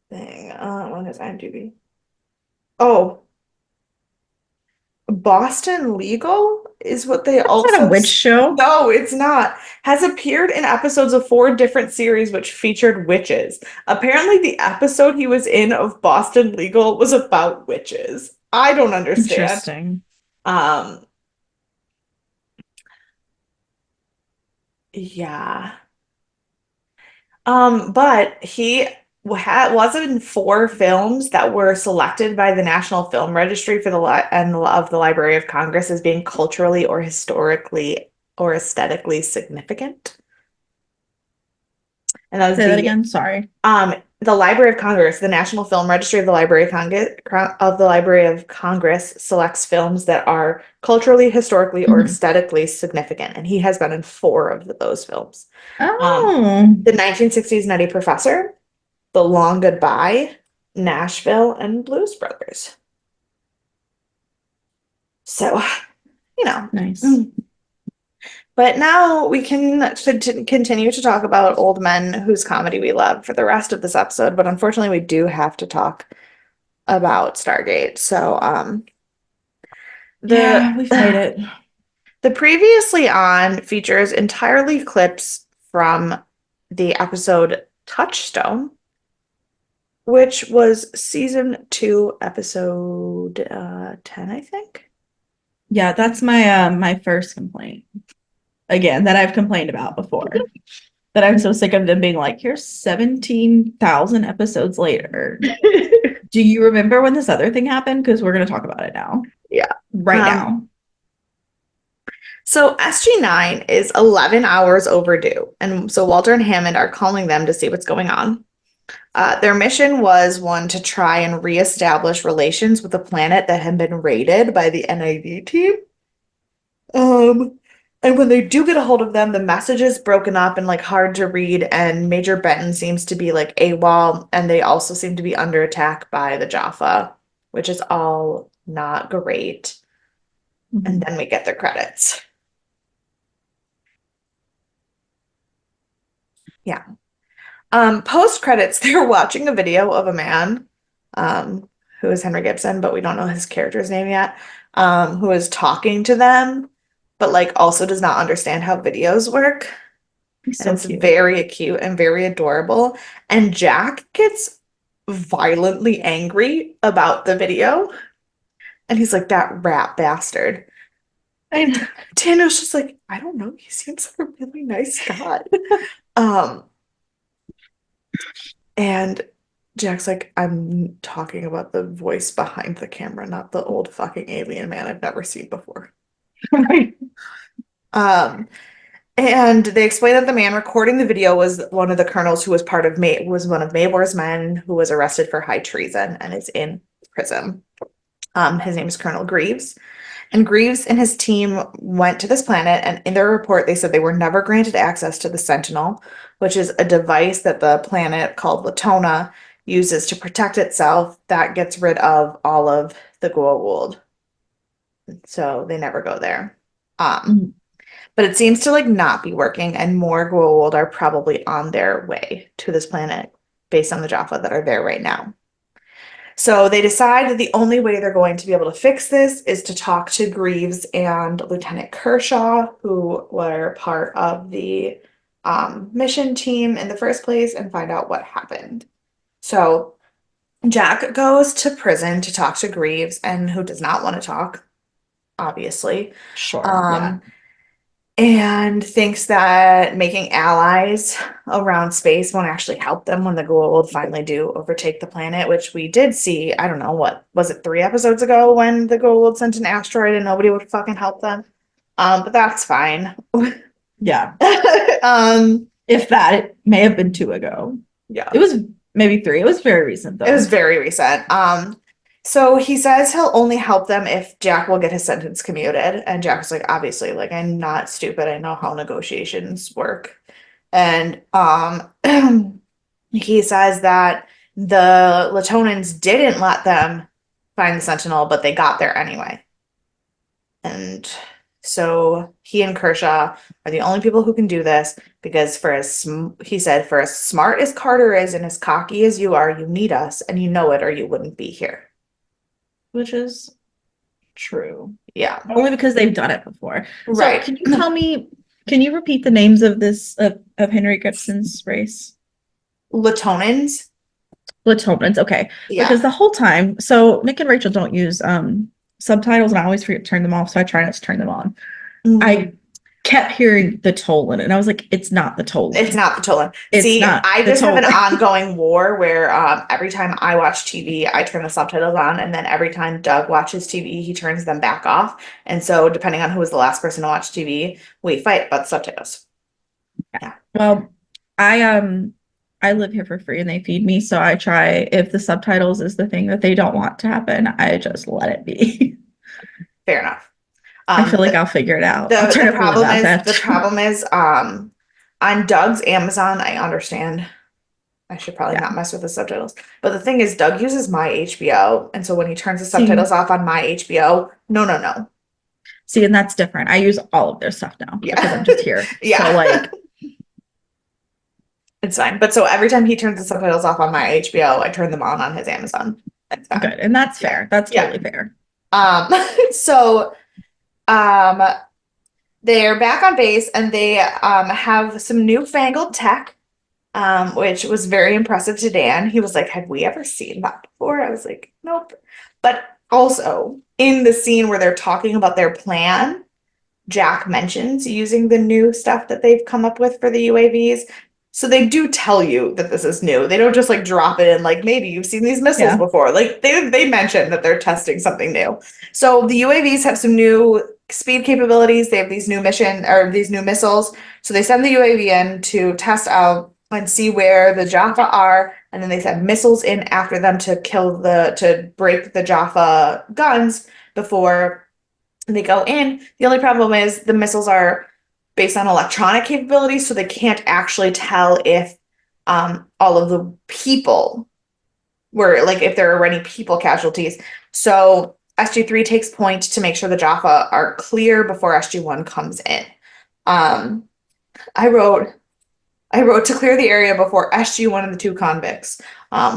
thing, on his IMDb. Oh, Boston Legal is what they That's not a also. witch show. No, it's not. Has appeared in episodes of four different series which featured witches. Apparently, the episode he was in of Boston Legal was about witches. I don't understand. Interesting. Um, yeah. But he was in four films that were selected by the National Film Registry for the li and of the Library of Congress as being culturally or historically or aesthetically significant. And that was Say that again. Sorry. the Library of Congress, the National Film Registry of the Library of Congress selects films that are culturally, historically, or Mhm. aesthetically significant, and he has been in four of those films. Um, Oh, the 1960s Nutty Professor, The Long Goodbye, Nashville, and Blues Brothers. So, you know. nice. Mm. But now we can continue to talk about old men whose comedy we love for the rest of this episode. But unfortunately, we do have to talk about Stargate. So, the Yeah, we've made it. the previously on features entirely clips from the episode Touchstone, which was season 2, episode 10, I think. Yeah, that's my first complaint. Again, that I've complained about before. That I'm so sick of them being like, here's 17,000 episodes later. Do you remember when this other thing happened? Because we're going to talk about it now. Yeah. Right Um, now. so SG-9 is 11 hours overdue, and so Walter and Hammond are calling them to see what's going on. Their mission was one to try and reestablish relations with a planet that had been raided by the NID team. Um, and when they do get a hold of them, the message is broken up and like hard to read, and Major Benton seems to be like AWOL, and they also seem to be under attack by the Jaffa, which is all not great. And Mhm. then we get their credits. Yeah. Post credits, they're watching a video of a man, who is Henry Gibson, but we don't know his character's name yet, who is talking to them, but like also does not understand how videos work. He's And so it's cute. very cute and very adorable. And Jack gets violently angry about the video, and he's like, that rat bastard. And Daniel's just like, I don't know, he seems like a really nice guy. Um, And Jack's like, I'm talking about the voice behind the camera, not the old fucking alien man I've never seen before. Right. Um, and they explain that the man recording the video was one of the colonels who was part of May was one of Mabor's men who was arrested for high treason and is in prison. His name is Colonel Greaves. And Greaves and his team went to this planet, and in their report, they said they were never granted access to the Sentinel, which is a device that the planet called Latona uses to protect itself that gets rid of all of the Goa'uld. So they never go there. Um, Mhm. but it seems to like not be working, and more Goa'uld are probably on their way to this planet based on the Jaffa that are there right now. So they decide that the only way they're going to be able to fix this is to talk to Greaves and Lieutenant Kershaw, who were part of the mission team in the first place, and find out what happened. So Jack goes to prison to talk to Greaves, and who does not want to talk, obviously. Sure. Yeah. Um, and thinks that making allies around space won't actually help them when the Goa'uld finally do overtake the planet, which we did see. I don't know, what was it, 3 episodes ago when the Goa'uld sent an asteroid and nobody would fucking help them. But that's fine. Yeah. um, If that, it may have been 2 ago. yeah. It was maybe 3. It was very recent It was though. very recent. So he says he'll only help them if Jack will get his sentence commuted. And Jack was like, obviously, like I'm not stupid. I know how negotiations work. And he says that the Latonans didn't let them find the Sentinel, but they got there anyway. And So he and Kershaw are the only people who can do this because he said, for as smart as Carter is and as cocky as you are, you need us and you know it or you wouldn't be here. Which is true. Yeah, Only because they've done it before. So right. can you tell me, can you repeat the names of of Henry Gibson's race? Latonins. Latomans, okay. Yeah. Because the whole time, so Nick and Rachel don't use subtitles and I always forget to turn them off, so I try not to turn them on. I Mm. kept hearing the Tolan and I was like, it's not the It's Tolan. not the Tolan. It's See, not I the just have an Tolan. ongoing war where every time I watch TV, I turn the subtitles on, and then every time Doug watches TV, he turns them back off. And so, depending on who was the last person to watch TV, we fight about the subtitles. Yeah, Well, I live here for free and they feed me, so I try if the subtitles is the thing that they don't want to happen, I just let it be. fair enough. I feel like The I'll figure it out. I'll the turn up really problem loud is that on Doug's Amazon, I understand. I should probably yeah. not mess with the subtitles. But the thing is, Doug uses my HBO, and so when he turns the See, subtitles off on my HBO, no, no, no. see, and that's different. I use all of their stuff now because I'm Yeah. just here. So Yeah. like, It's fine. But so every time he turns the subtitles off on my HBO, I turn them on his Amazon. It's good. fine. And that's Yeah. fair. That's Yeah. totally fair. Um, so um they're back on base and they have some newfangled tech, which was very impressive to Dan. He was like, "Have we ever seen that before?" I was like, "Nope." But also in the scene where they're talking about their plan, Jack mentions using the new stuff that they've come up with for the UAVs. So they do tell you that this is new. They don't just like drop it in like maybe you've seen these missiles Yeah. before. Like they mention that they're testing something new. So the UAVs have some new speed capabilities. They have these new mission or these new missiles. So they send the UAV in to test out and see where the Jaffa are, and then they send missiles in after them to break the Jaffa guns before they go in. The only problem is the missiles are based on electronic capabilities, so they can't actually tell if all of the people were like if there are any people casualties. So SG-3 takes point to make sure the Jaffa are clear before SG-1 comes in. Um, I wrote I wrote to clear the area before SG-1 and the two convicts,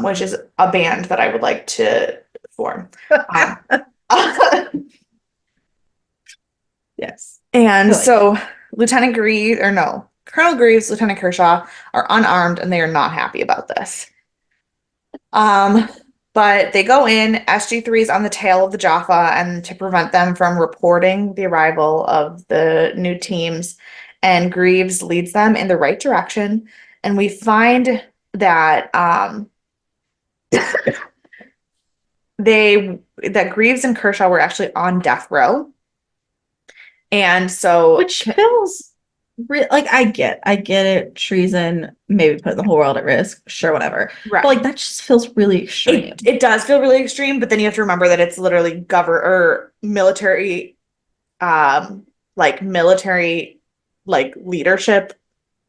which is a band that I would like to form. Um, Yes. I And like it. so Lieutenant Greaves, or no, Colonel Greaves, Lieutenant Kershaw are unarmed and they are not happy about this. Um, but they go in, SG-3 is on the tail of the Jaffa, and to prevent them from reporting the arrival of the new teams, and Greaves leads them in the right direction. And we find that that Greaves and Kershaw were actually on death row. And so Which feels like I get it, treason, maybe putting the whole world at risk, sure, whatever. But right. like that just feels really extreme. It does feel really extreme, but then you have to remember that it's literally govern or military, military, like leadership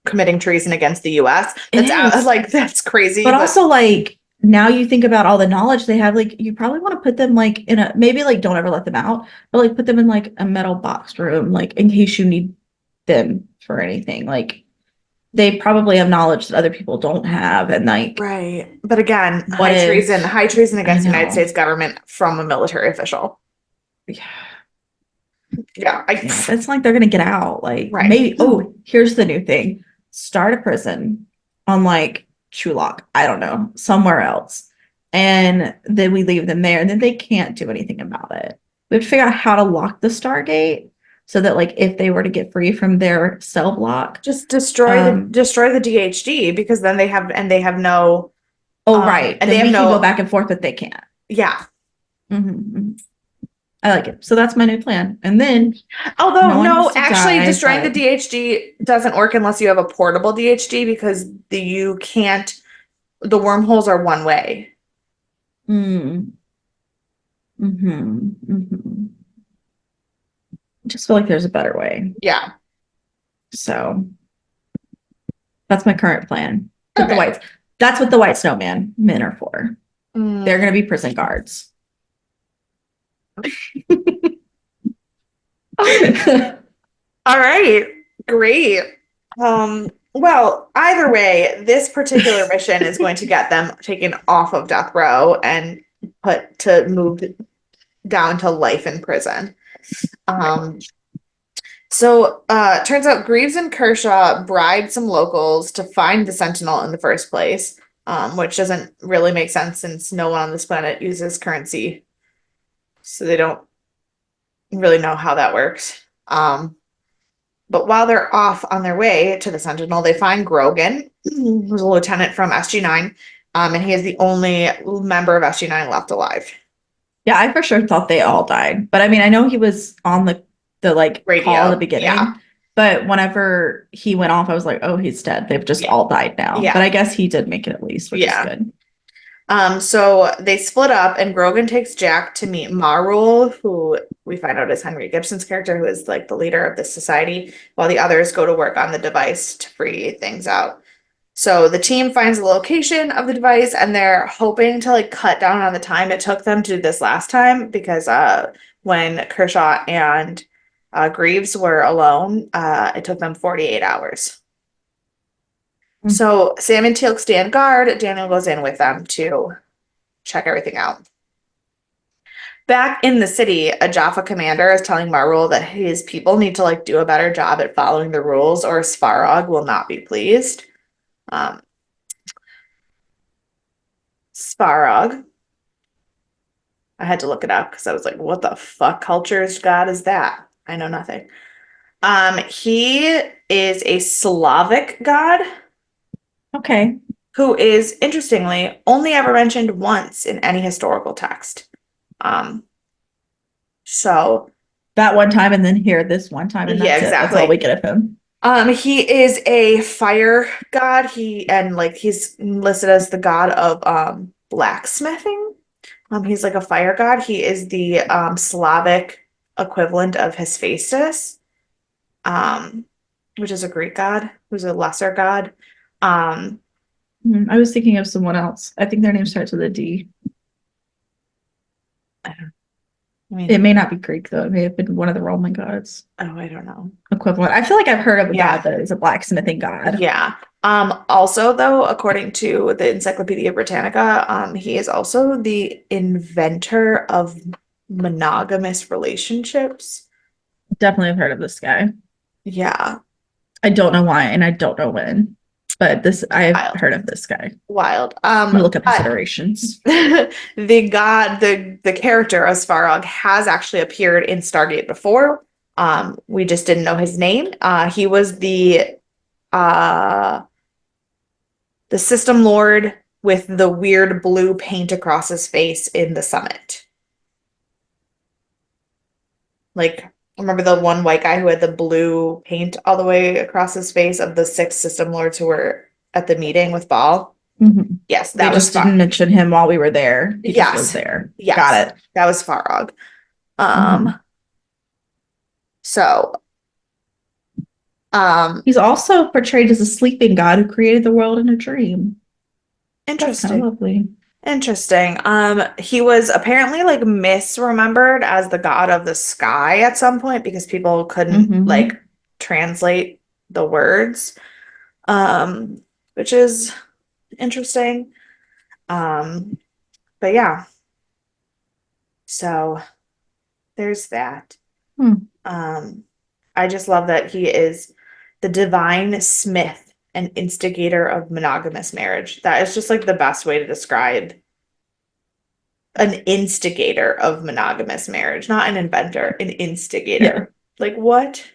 committing treason against the U.S. It That's is. like that's crazy, But but also like now you think about all the knowledge they have, like you probably want to put them like in a maybe like don't ever let them out, but like put them in like a metal boxed room, like in case you need them for anything. Like they probably have knowledge that other people don't have. And like, right. But again, what if high treason I against the United know. States government from a military official. Yeah, Yeah, yeah. It's like they're gonna get out. Like right. maybe, oh, here's the new thing. Start a prison on like Chulak, I don't know, somewhere else. And then we leave them there, and then they can't do anything about it. We have to figure out how to lock the Stargate so that like if they were to get free from their cell block, Just um, destroy the DHD because then they have no oh right, and they then have we can go no back and forth, but they can't. yeah. Mm-hmm. I like it. So that's my new plan. And then Although, no one has no, to actually, die, destroying the but DHD doesn't work unless you have a portable DHD because you can't, the wormholes are one way. mm, mm-hmm. I just feel like there's a better way. Yeah. So that's my current plan. But the Okay. whites, that's what the white snowman men are for. They're going Mm, to be prison guards. All right, great. Well, either way, this particular mission is going to get them taken off of death row and put to moved down to life in prison. Um, turns out Greaves and Kershaw bribed some locals to find the Sentinel in the first place, which doesn't really make sense since no one on this planet uses currency, so they don't really know how that works. But while they're off on their way to the Sentinel, they find Grogan, who's a lieutenant from SG-9, and he is the only member of SG-9 left alive. Yeah, I for sure thought they all died. But I mean, I know he was on the like call at the Radio, yeah, beginning, but whenever he went off, I was like, oh, he's dead. They've just yeah, all died now. But yeah, I guess he did make it at least, which is yeah. good. So they split up, and Grogan takes Jack to meet Marul, who we find out is Henry Gibson's character, who is like the leader of this society, while the others go to work on the device to free things out. So the team finds the location of the device, and they're hoping to like cut down on the time it took them to do this last time because when Kershaw and Greaves were alone, it took them 48 hours. Mm. So Sam and Teal'c stand guard. Daniel goes in with them to check everything out. Back in the city, a Jaffa commander is telling Marul that his people need to like do a better job at following the rules, or Svarog will not be pleased. Um, Svarog, I had to look it up because I was like, what the fuck culture's god is that? I know nothing. He is a Slavic god Okay. who is interestingly only ever mentioned once in any historical text. Um, so That one time and then here this one time and yeah, that's it. That's all we exactly. get of him. He is a fire god. He's listed as the god of blacksmithing. He's like a fire god. He is the Slavic equivalent of Hephaestus, um, which is a Greek god, who's a lesser god. Um, I was thinking of someone else. I think their name starts with a D. I don't, I It mean, may not be Greek though. It may have been one of the Roman gods oh, I don't know. equivalent. I feel like I've heard of a Yeah, god that is a blacksmithing god. yeah. Also though, according to the Encyclopedia Britannica, he is also the inventor of monogamous relationships. Definitely have heard of this guy. Yeah, I don't know why and I don't know when, but this I've wild, heard of this guy. wild. I'm gonna look up his But iterations. the character of Svarog has actually appeared in Stargate before. We just didn't know his name. He was uh the system lord with the weird blue paint across his face in the summit. Like, remember the one white guy who had the blue paint all the way across his face of the six system lords who were at the meeting with Ball? Mhm. Yes, They that was just didn't mention him while we were there. He just was Yes, there. yes, Got it. that was Farog. Um, Mhm. so, um, He's also portrayed as a sleeping god who created the world in a dream. That's kind of interesting. lovely. Interesting. He was apparently like misremembered as the god of the sky at some point because people couldn't Hmm. like translate the words. Um, which is interesting. Um, but yeah, so there's that. Hmm. Um, I just love that he is the divine smith and instigator of monogamous marriage. That is just like the best way to describe an instigator of monogamous marriage, not an inventor, an Yeah. instigator. Like what?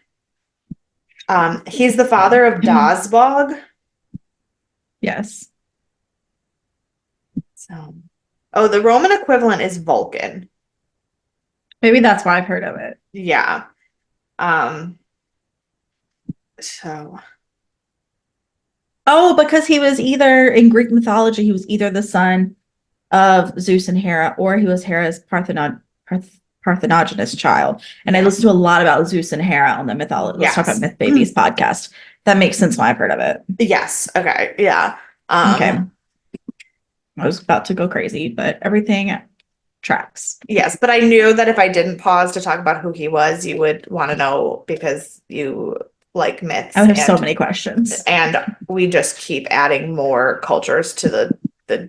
He's the father of Dazbog. Yes. So, oh, the Roman equivalent is Vulcan. Maybe that's why I've heard of it. Yeah. Um, so Oh, because he was either in Greek mythology, he was either the son of Zeus and Hera, or he was Hera's Parthenogynous child. And I yeah. listened to a lot about Zeus and Hera on the Mythology. Let's talk about Yes. Myth Babies podcast. That makes sense why I've heard of it. Yes. Okay. Yeah. Okay. I was about to go crazy, but everything tracks. Yes, but I knew that if I didn't pause to talk about who he was, you would want to know because you like I myths would have so many questions. and we just keep adding more cultures to the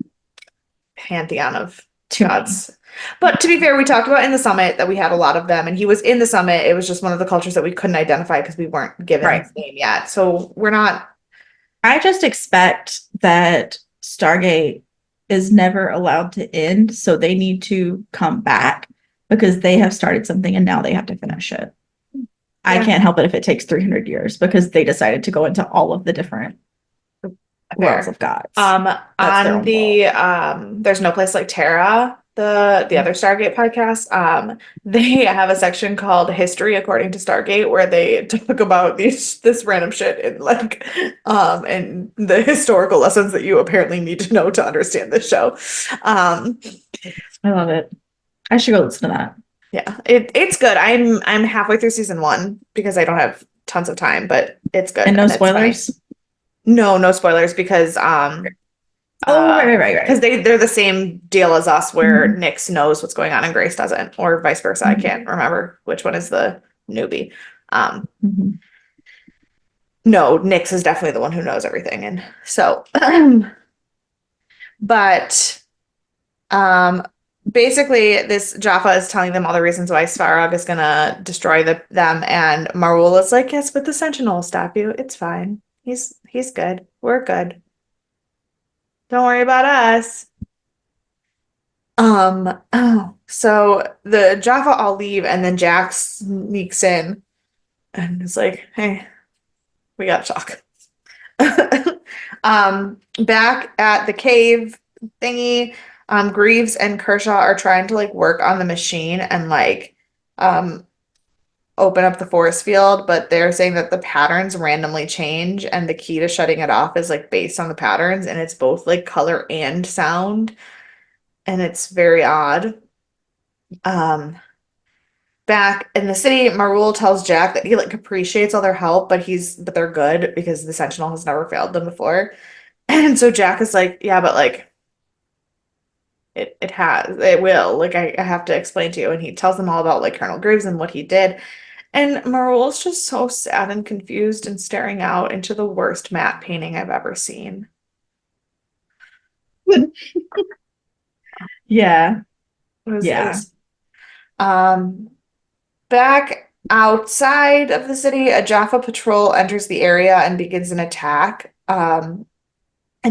pantheon of Too many. gods. But to be fair, we talked about in the summit that we had a lot of them, and he was in the summit. It was just one of the cultures that we couldn't identify because we weren't given Right. his name yet. So we're not. I just expect that Stargate is never allowed to end, so they need to come back because they have started something and now they have to finish it. I Yeah. can't help it if it takes 300 years because they decided to go into all of the different worlds Fair. of gods. That's their On own the fault. There's No Place Like Terra, the other Stargate podcast, they have a section called History According to Stargate where they talk about this random shit and like and the historical lessons that you apparently need to know to understand this show. Um I love it. I should go listen to that. yeah, it's good. I'm halfway through season one because I don't have tons of time, but it's good And no and it's funny. spoilers. No, no spoilers because Oh, right, right, right, because right. they're the same deal as us where Mhm, Nyx knows what's going on and Grace doesn't, or vice versa. I mhm, can't remember which one is the newbie. Um, mhm. no, Nyx is definitely the one who knows everything. And so but um basically this Jaffa is telling them all the reasons why Svarog is gonna destroy them and Marul is like, yes, but the Sentinel will stop you. It's fine. He's good. We're good. Don't worry about us. So the Jaffa all leave and then Jack sneaks in and is like, hey, we gotta talk. Back at the cave thingy, Greaves and Kershaw are trying to like work on the machine and like um open up the force field, but they're saying that the patterns randomly change and the key to shutting it off is like based on the patterns and it's both like color and sound and it's very odd. Um Back in the city, Marul tells Jack that he like appreciates all their help, but they're good because the Sentinel has never failed them before. And so Jack is like, yeah, but like it will. Like I have to explain to you. And he tells them all about like Colonel Graves and what he did. And Marul's just so sad and confused and staring out into the worst matte painting I've ever seen. Yeah, It yeah. was um back outside of the city, a Jaffa patrol enters the area and begins an attack. And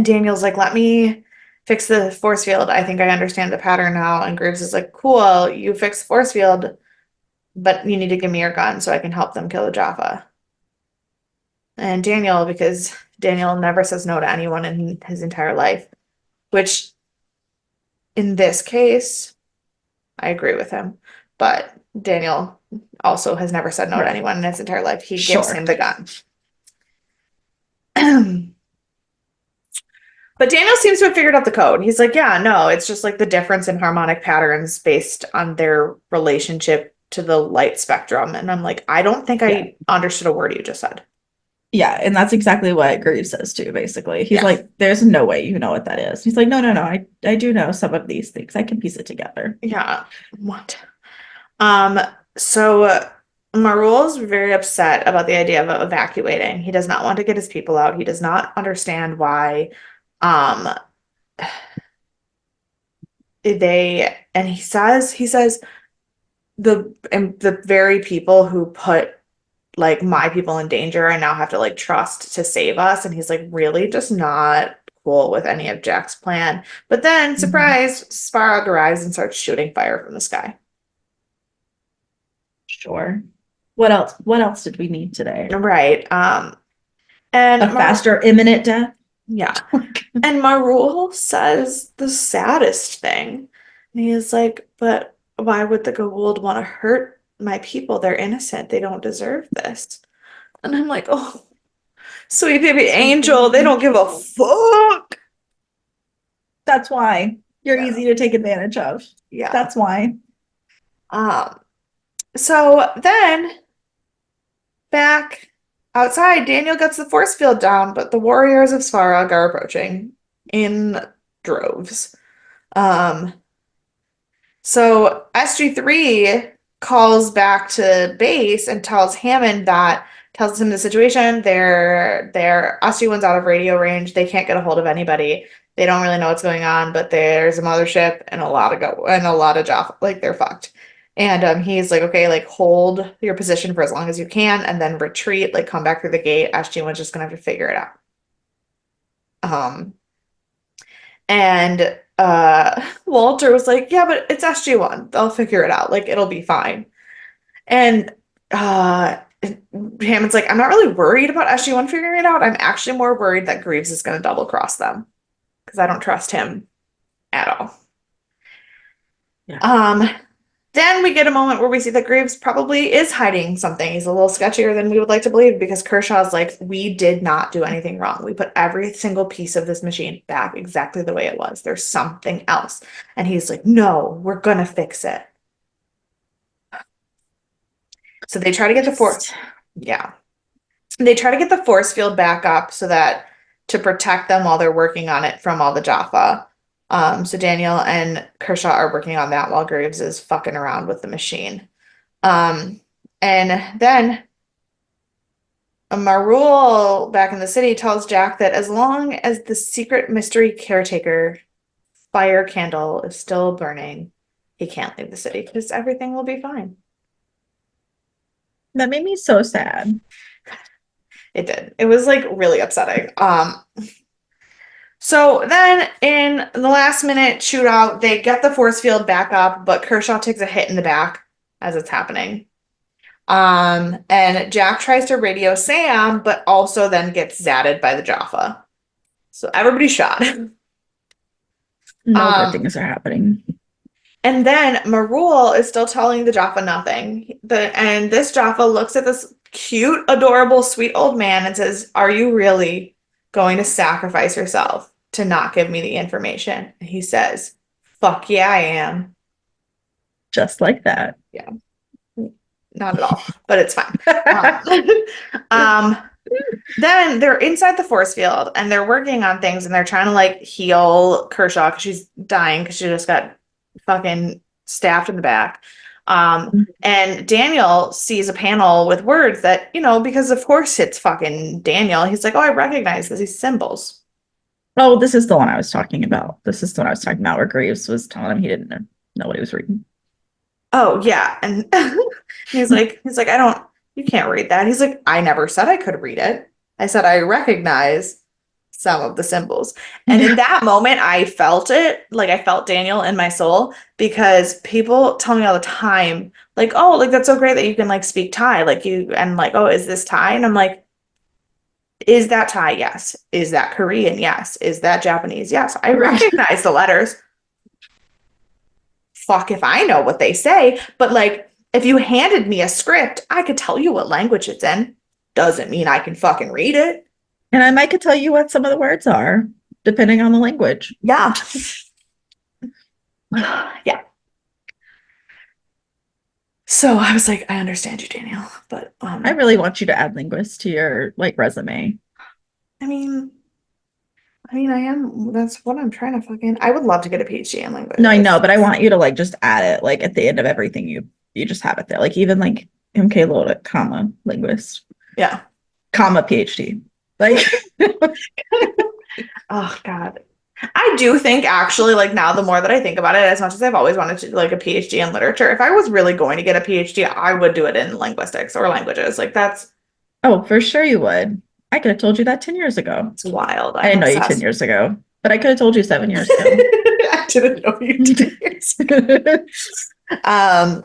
Daniel's like, let me fix the force field. I think I understand the pattern now. And Graves is like, cool, you fix the force field, but you need to give me your gun so I can help them kill the Jaffa. And Daniel, because Daniel never says no to anyone in his entire life, which in this case, I agree with him. But Daniel also has never said no to Right. anyone in his entire life. He gives him Sure. the gun. But Daniel seems to have figured out the code. He's like, yeah, no, it's just like the difference in harmonic patterns based on their relationship to the light spectrum. And I'm like, I don't think Yeah. I understood a word you just said. Yeah. And that's exactly what Greaves says too, basically. He's Yeah. like, there's no way you know what that is. He's like, no, no, no. I do know some of these things. I can piece it together. Yeah. What? Um, so Marul's very upset about the idea of evacuating. He does not want to get his people out. He does not understand why um and he says the very people who put like my people in danger I now have to like trust to save us. And he's like really just not cool with any of Jack's plan. But then, Mhm. surprise, Sparrow arrives and starts shooting fire from the sky. Sure. What else? What else did we need today? Right. And A faster imminent death? Yeah. And Marul says the saddest thing. And he is like, but why would the Goa'uld want to hurt my people? They're innocent. They don't deserve this. And I'm like, oh, sweet baby Sweet angel, they don't give a angel. fuck. That's why you're Yeah. easy to take advantage of. Yeah. That's why. Um, so then back outside, Daniel gets the force field down, but the warriors of Svarog are approaching in droves. Um, So SG-3 calls back to base and tells him the situation. Their SG-1's out of radio range. They can't get a hold of anybody. They don't really know what's going on, but there's a mothership and a lot of Jaffa. Like they're fucked. And he's like, okay, like hold your position for as long as you can, and then retreat. Like come back through the gate. SG-1's just gonna have to figure it out. Um, and Walter was like, yeah, but it's SG-1. They'll figure it out. Like it'll be fine. And Hammond's like, I'm not really worried about SG-1 figuring it out. I'm actually more worried that Greaves is going to double cross them because I don't trust him at all. Yeah. Um, then we get a moment where we see that Graves probably is hiding something. He's a little sketchier than we would like to believe because Kershaw's like, we did not do anything wrong. We put every single piece of this machine back exactly the way it was. There's something else. And he's like, no, we're gonna fix it. So they try to get the force. Yeah. They try to get the force field back up so that to protect them while they're working on it from all the Jaffa. So Daniel and Kershaw are working on that while Graves is fucking around with the machine. Um, and then Marul back in the city tells Jack that as long as the secret mystery caretaker fire candle is still burning, he can't leave the city because everything will be fine. That made me so sad. It did. It was like really upsetting. So then in the last minute shootout, they get the force field back up, but Kershaw takes a hit in the back as it's happening. And Jack tries to radio Sam, but also then gets zatted by the Jaffa. So everybody's shot. No good Um, things are happening. and then Marul is still telling the Jaffa nothing. And this Jaffa looks at this cute, adorable, sweet old man and says, are you really going to sacrifice yourself to not give me the information? And he says, fuck yeah, I am. Just like that. Yeah, not at all, but it's fine. Um, um, then they're inside the force field and they're working on things and they're trying to like heal Kershaw because she's dying because she just got fucking stabbed in the back. And Daniel sees a panel with words that, because of course it's fucking Daniel. He's like, oh, I recognize these symbols. Oh, this is the one I was talking about. This is the one I was talking about where Graves was telling him he didn't know what he was reading. Oh yeah. And he's like, you can't read that. He's like, I never said I could read it. I said I recognize some of the symbols. And in that moment, I felt it. Like I felt Daniel in my soul because people tell me all the time, like, oh, like that's so great that you can like speak Thai. Like and like, oh, is this Thai? And I'm like, is that Thai? Yes. Is that Korean? Yes. Is that Japanese? Yes. I Right. recognize the letters. Fuck if I know what they say. But like, if you handed me a script, I could tell you what language it's in. Doesn't mean I can fucking read it. And I might could tell you what some of the words are, depending on the language. Yeah. Yeah. So I was like, I understand you, Daniel, but I really want you to add linguists to your like resume. I mean, I am. That's what I'm trying to fucking. I would love to get a PhD in No, I know, linguistics. but I want you to like just add it like at the end of everything you just have it there. Like even like MK Loda, comma, linguist, Yeah. comma, PhD. Like Oh God. I do think actually, like now, the more that I think about it, as much as I've always wanted to do like a PhD in literature, if I was really going to get a PhD, I would do it in linguistics or languages. Like that's oh, for sure you would. I could have told you that 10 years ago. it's wild. I I'm didn't know you 10 obsessed. years ago, but I could have told you 7 years ago. I didn't know you did. Um,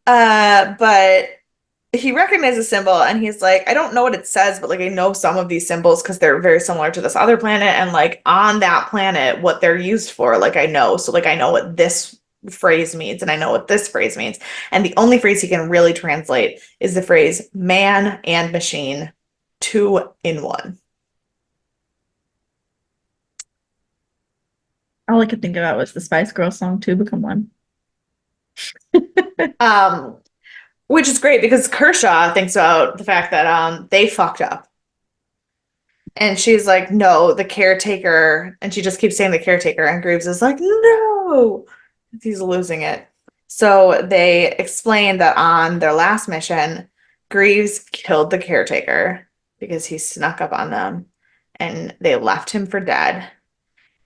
but he recognizes a symbol and he's like, I don't know what it says, but like I know some of these symbols because they're very similar to this other planet. And like on that planet, what they're used for, like I know. So like I know what this phrase means and I know what this phrase means. And the only phrase he can really translate is the phrase man and machine, two in one. All I could think about was the Spice Girls song Two Become One. Um, which is great because Kershaw thinks about the fact that they fucked up. And she's like, no, the caretaker. And she just keeps saying the caretaker. And Greaves is like, no. He's losing it. So they explained that on their last mission, Greaves killed the caretaker because he snuck up on them and they left him for dead.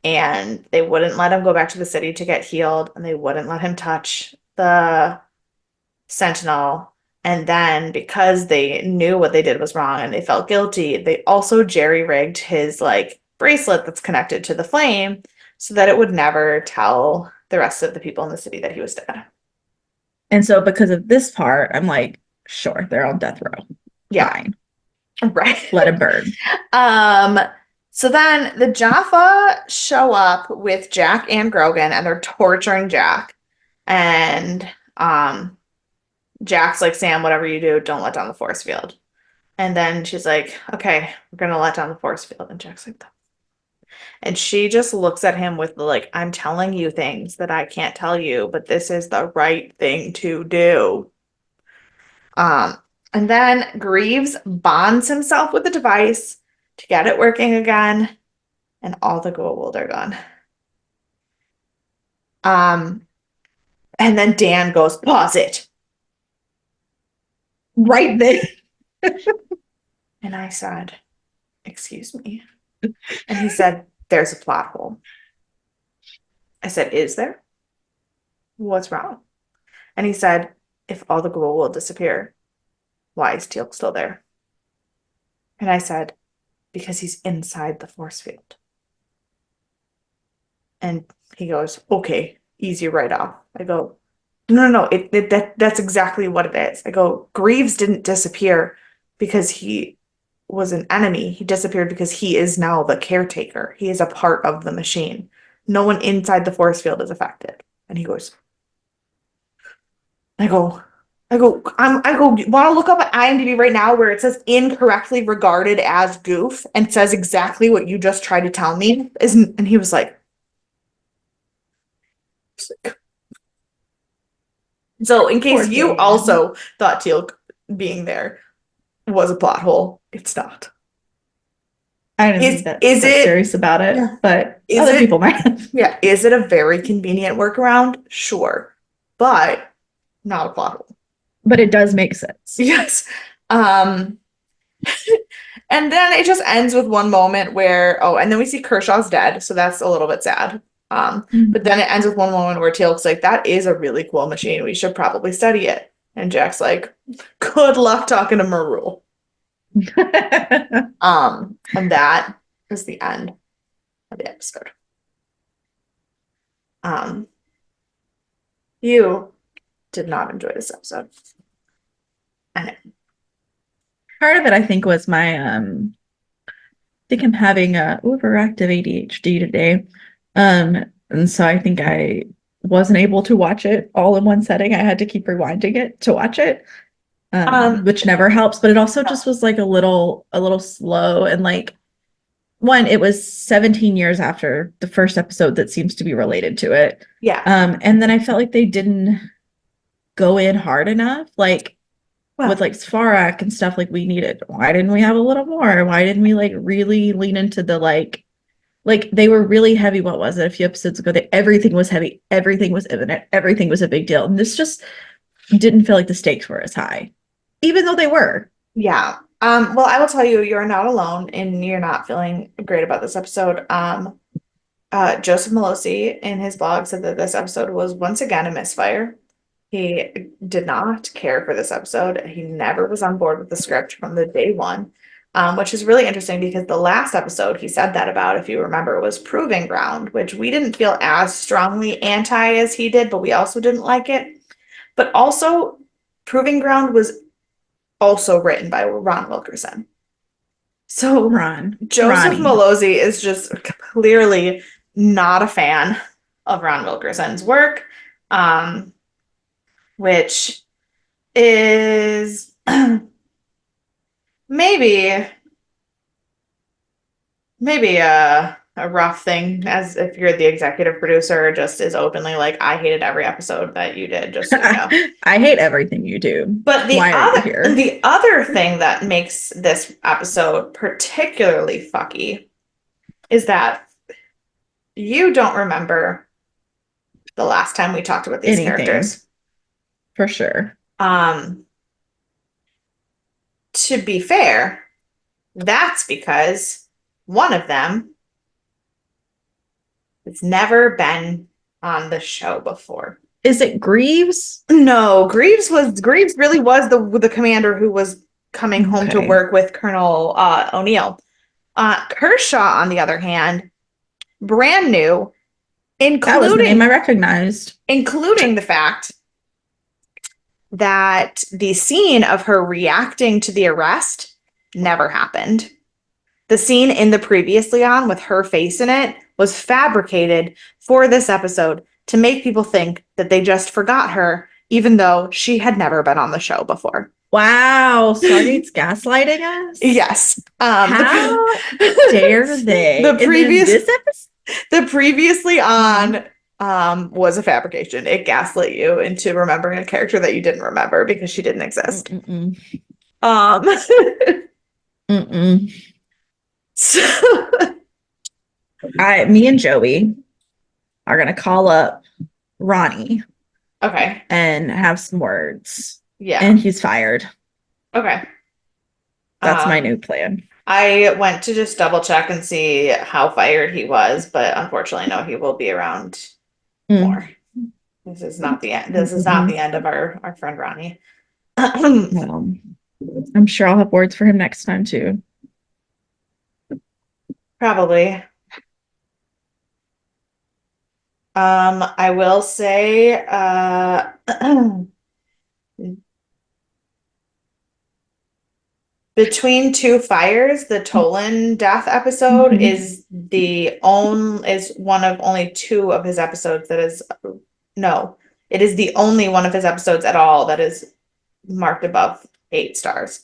And they wouldn't let him go back to the city to get healed, and they wouldn't let him touch the Sentinel. And then because they knew what they did was wrong and they felt guilty, they also jerry-rigged his like bracelet that's connected to the flame so that it would never tell the rest of the people in the city that he was dead. And so because of this part, I'm like, sure, they're on death row. Yeah, Fine. right. Let him burn. Um, so then the Jaffa show up with Jack and Grogan and they're torturing Jack. And Jack's like, Sam, whatever you do, don't let down the force field. And then she's like, okay, we're gonna let down the force field. And Jack's like, and she just looks at him with the like, I'm telling you things that I can't tell you, but this is the right thing to do. Um, and then Greaves bonds himself with the device to get it working again, and all the gold are gone. Um, and then Dan goes, pause it. Right then. And I said, excuse me. And he said, there's a plot hole. I said, is there? What's wrong? And he said, if all the gold will disappear, why is Teal'c still there? And I said, because he's inside the force field. And he goes, okay, easy right off. I go, no, that's exactly what it is. I go, Greaves didn't disappear because he was an enemy. He disappeared because he is now the caretaker. He is a part of the machine. No one inside the force field is affected. And he goes, I go, want to look up at IMDb right now where it says incorrectly regarded as goof and says exactly what you just tried to tell me. Isn't, and he was like, so in case Poor you Dan. also thought Teal'c being there was a plot hole, it's not. I didn't think Is that it, serious about it, yeah. but Is other it, people might have. yeah, is it a very convenient workaround? Sure. But not a plot hole. But it does make sense. Yes. Um, and then it just ends with one moment where, oh, and then we see Kershaw's dead, so that's a little bit sad. But then it ends with one moment where Teal'c's like, that is a really cool machine. We should probably study it. And Jack's like, good luck talking to Marul. And that is the end of the episode. You did not enjoy this episode. And Part of it, I think, was my I think I'm having overactive ADHD today. And so I think I wasn't able to watch it all in one setting. I had to keep rewinding it to watch it. Which never helps, but it also just was like a little slow, and like one, it was 17 years after the first episode that seems to be related to it. yeah. And then I felt like they didn't go in hard enough. Like Well, with like Svarak and stuff, like we needed. Why didn't we have a little more? Why didn't we like really lean into the like they were really heavy. What was it? A few episodes ago, that everything was heavy, everything was imminent, everything was a big deal. And this just didn't feel like the stakes were as high, even though they were. yeah. Well, I will tell you, you're not alone and you're not feeling great about this episode. Joseph Malosi in his blog said that this episode was once again a misfire. He did not care for this episode. He never was on board with the script from the day one, which is really interesting because the last episode he said that about, if you remember, was Proving Ground, which we didn't feel as strongly anti as he did, but we also didn't like it. But also, Proving Ground was also written by Ron Wilkerson. So Joseph Ronnie. Malosi is just clearly not a fan of Ron Wilkerson's work, which is maybe a rough thing, as if you're the executive producer, just is openly like, I hated every episode that you did, just so you know. I hate everything you do. But why are you here? The other thing that makes this episode particularly fucky is that you don't remember the last time we talked about these Anything, characters. for sure. Um, to be fair, that's because one of them has never been on the show before. Is it Greaves? No, Greaves really was the commander who was coming home to Okay. work with Colonel O'Neill. Kershaw, on the other hand, brand new, That was the name I including recognized. including the fact that the scene of her reacting to the arrest never happened. The scene in the previously on with her face in it was fabricated for this episode to make people think that they just forgot her, even though she had never been on the show before. Wow, Stargate's gaslighting us? Yes. How dare they? The And then previous this episode? the previously on Mhm. was a fabrication. It gaslit you into remembering a character that you didn't remember because she didn't exist. Mm-mm. Um Mm-mm. so, Me and Joey are gonna call up Ronnie okay. and have some words. Yeah. And he's fired. Okay. That's my Um new plan. I went to just double check and see how fired he was, but unfortunately, no, he will be around Mm. more. This is not the end. This is not the Mhm. end of our friend Ronnie. Well, I'm sure I'll have words for him next time too. Probably. I will say, between two fires, the Tolan death episode Mhm. is one of only two of his episodes that is no, it is the only one of his episodes at all that is marked above 8 stars.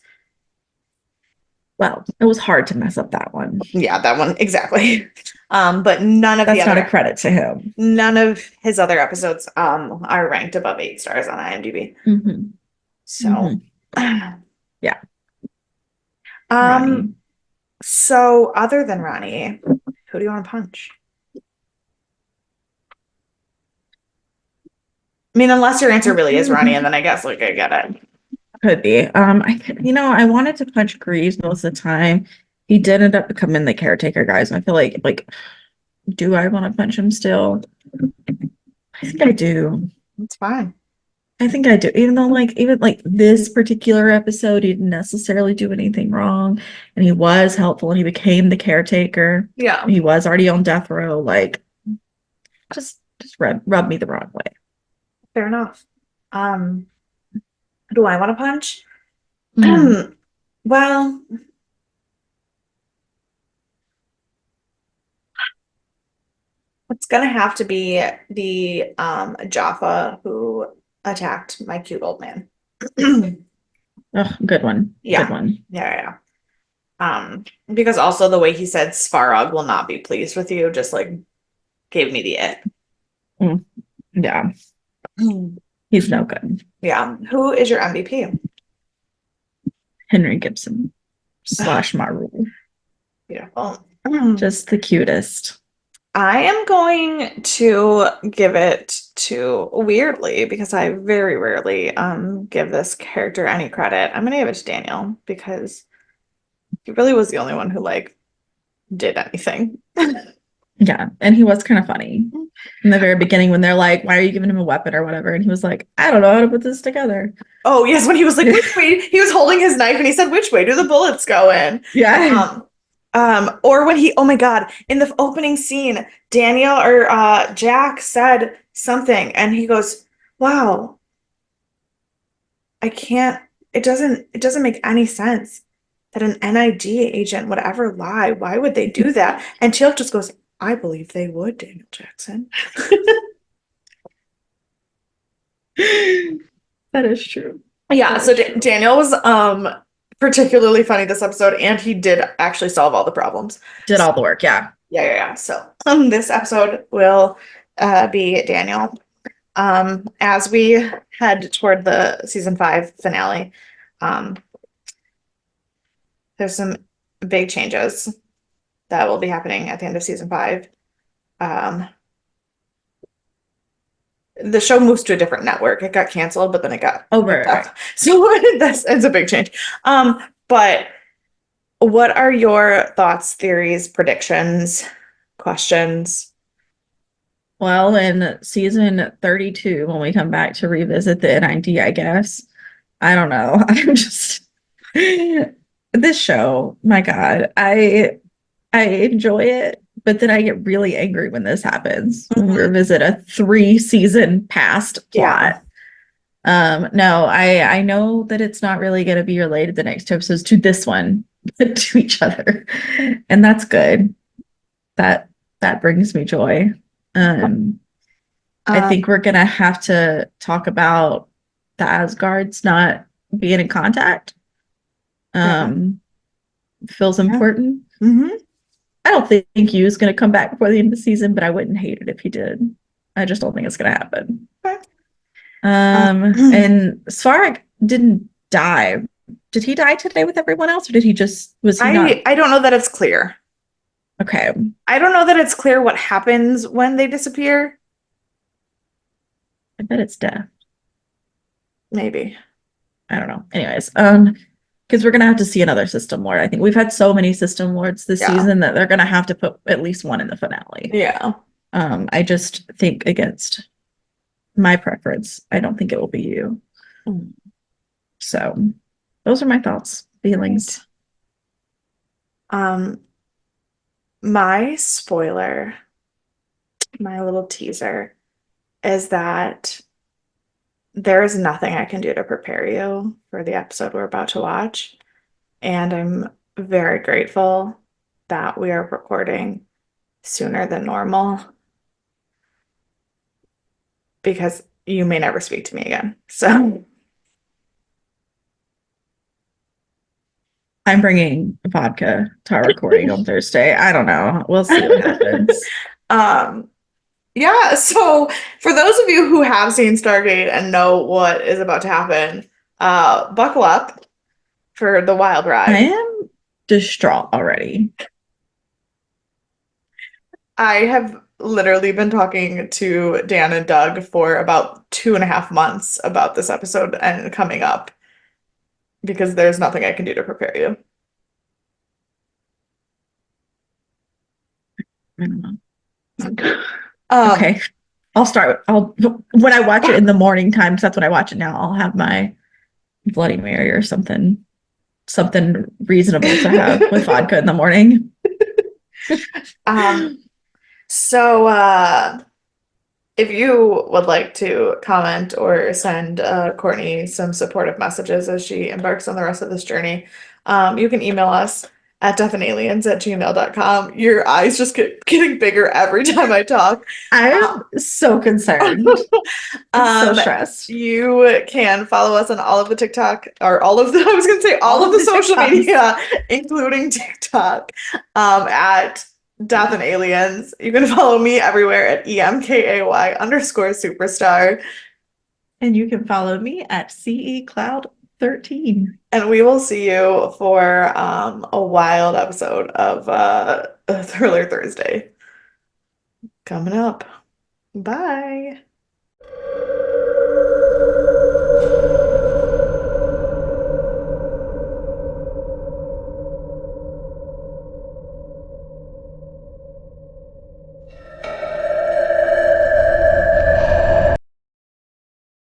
Well, it was hard to mess up that one. Yeah, that one exactly. But That's not a credit to him. none of his other episodes are ranked above 8 stars on IMDb. Hmm. So Hmm. Yeah, um Ronnie. so other than Ronnie, who do you want to punch? I mean, unless your answer really is Ronnie, and then I guess like I get it. Could be. I wanted to punch Greaves most of the time. He did end up becoming the caretaker, guys. And I feel like, do I want to punch him still? I think I do. It's fine. I think I do. Even though, even like this particular episode, he didn't necessarily do anything wrong, and he was helpful, and he became the caretaker. Yeah, He was already on death row. Like, just rub me the wrong way. fair enough. Um, do I want to punch? Mm. Well, it's gonna have to be the Jaffa who attacked my cute old man. Oh, good one. Good Yeah, one. yeah. Because also the way he said Svarog will not be pleased with you just like gave me the it. Mm. Yeah, he's no good. Yeah. Who is your MVP? Henry Gibson slash Maru. Beautiful. Just the cutest. I am going to give it to weirdly because I very rarely give this character any credit. I'm gonna give it to Daniel because he really was the only one who like did anything. Yeah, and he was kind of funny in the very beginning when they're like, "Why are you giving him a weapon or whatever?" And he was like, "I don't know how to put this together." Oh yes, when he was like, which way he was holding his knife and he said, which way do the bullets go in? Yeah. Um, or when he, oh my God, in the opening scene, Daniel or Jack said something and he goes, wow, I can't, it doesn't make any sense that an NID agent would ever lie. Why would they do that? And Teal'c just goes, I believe they would, Daniel Jackson. That is true. Yeah, That so is true. Daniel was particularly funny this episode, and he did actually solve all the problems. Did So, all the work. Yeah. yeah. So this episode will be Daniel. As we head toward the season 5 finale, um, there's some big changes that will be happening at the end of season 5. Um, the show moves to a different network. It got canceled, but then it got Oh, picked right. up. So that's it's a big change. But what are your thoughts, theories, predictions, questions? Well, in season 32, when we come back to revisit the NID, I guess. I don't know. I'm just this show, my God. I enjoy it, but then I get really angry when this happens, when we Mhm. revisit a 3 season past Yeah. plot. No, I know that it's not really going to be related the next two episodes to this one, but to each other, and that's good. That that brings me joy. Um, I Um, think we're gonna have to talk about the Asgards not being in contact. yeah. Um, feels Yeah. important. Hmm. I don't think Yu's gonna come back before the end of the season, but I wouldn't hate it if he did. I just don't think it's gonna happen. Okay. Um, And Svarog didn't die. Did he die today with everyone else, or did he just was he not I don't know that it's clear. okay? I don't know that it's clear what happens when they disappear. I bet it's death. Maybe. I don't know. Anyways, because we're gonna have to see another system lord. I think we've had so many system lords this Yeah. season that they're gonna have to put at least one in the finale. Yeah. I just think against my preference, I don't think it will be you. Mm. So those are my thoughts, Right. feelings. Um, my spoiler, my little teaser is that there is nothing I can do to prepare you for the episode we're about to watch. And I'm very grateful that we are recording sooner than normal because you may never speak to me again. So, I'm bringing vodka to our recording on Thursday. I don't know. We'll see what happens. um, yeah. So, for those of you who have seen Stargate and know what is about to happen, buckle up for the wild I ride. am distraught already. I have literally been talking to Dan and Doug for about 2.5 months about this episode and coming up because there's nothing I can do to prepare you. I don't know. Um, Okay. I'll when I watch it in the morning time, because that's when I watch it now, I'll have my Bloody Mary or something reasonable to have with vodka in the morning. um, so if you would like to comment or send Courtney some supportive messages as she embarks on the rest of this journey, you can email us at deafenaliens@gmail.com. Your eyes just get getting bigger every time I talk. I'm Um, so concerned. I'm so um, stressed. you can follow us on all of the TikTok or all of the, I was gonna say all All of of the the social TikToks. media, including TikTok, at Death and Aliens. You can follow me everywhere at EMKAY_superstar. And you can follow me at CE Cloud 13. And we will see you for a wild episode of Thriller Thursday coming up. Bye.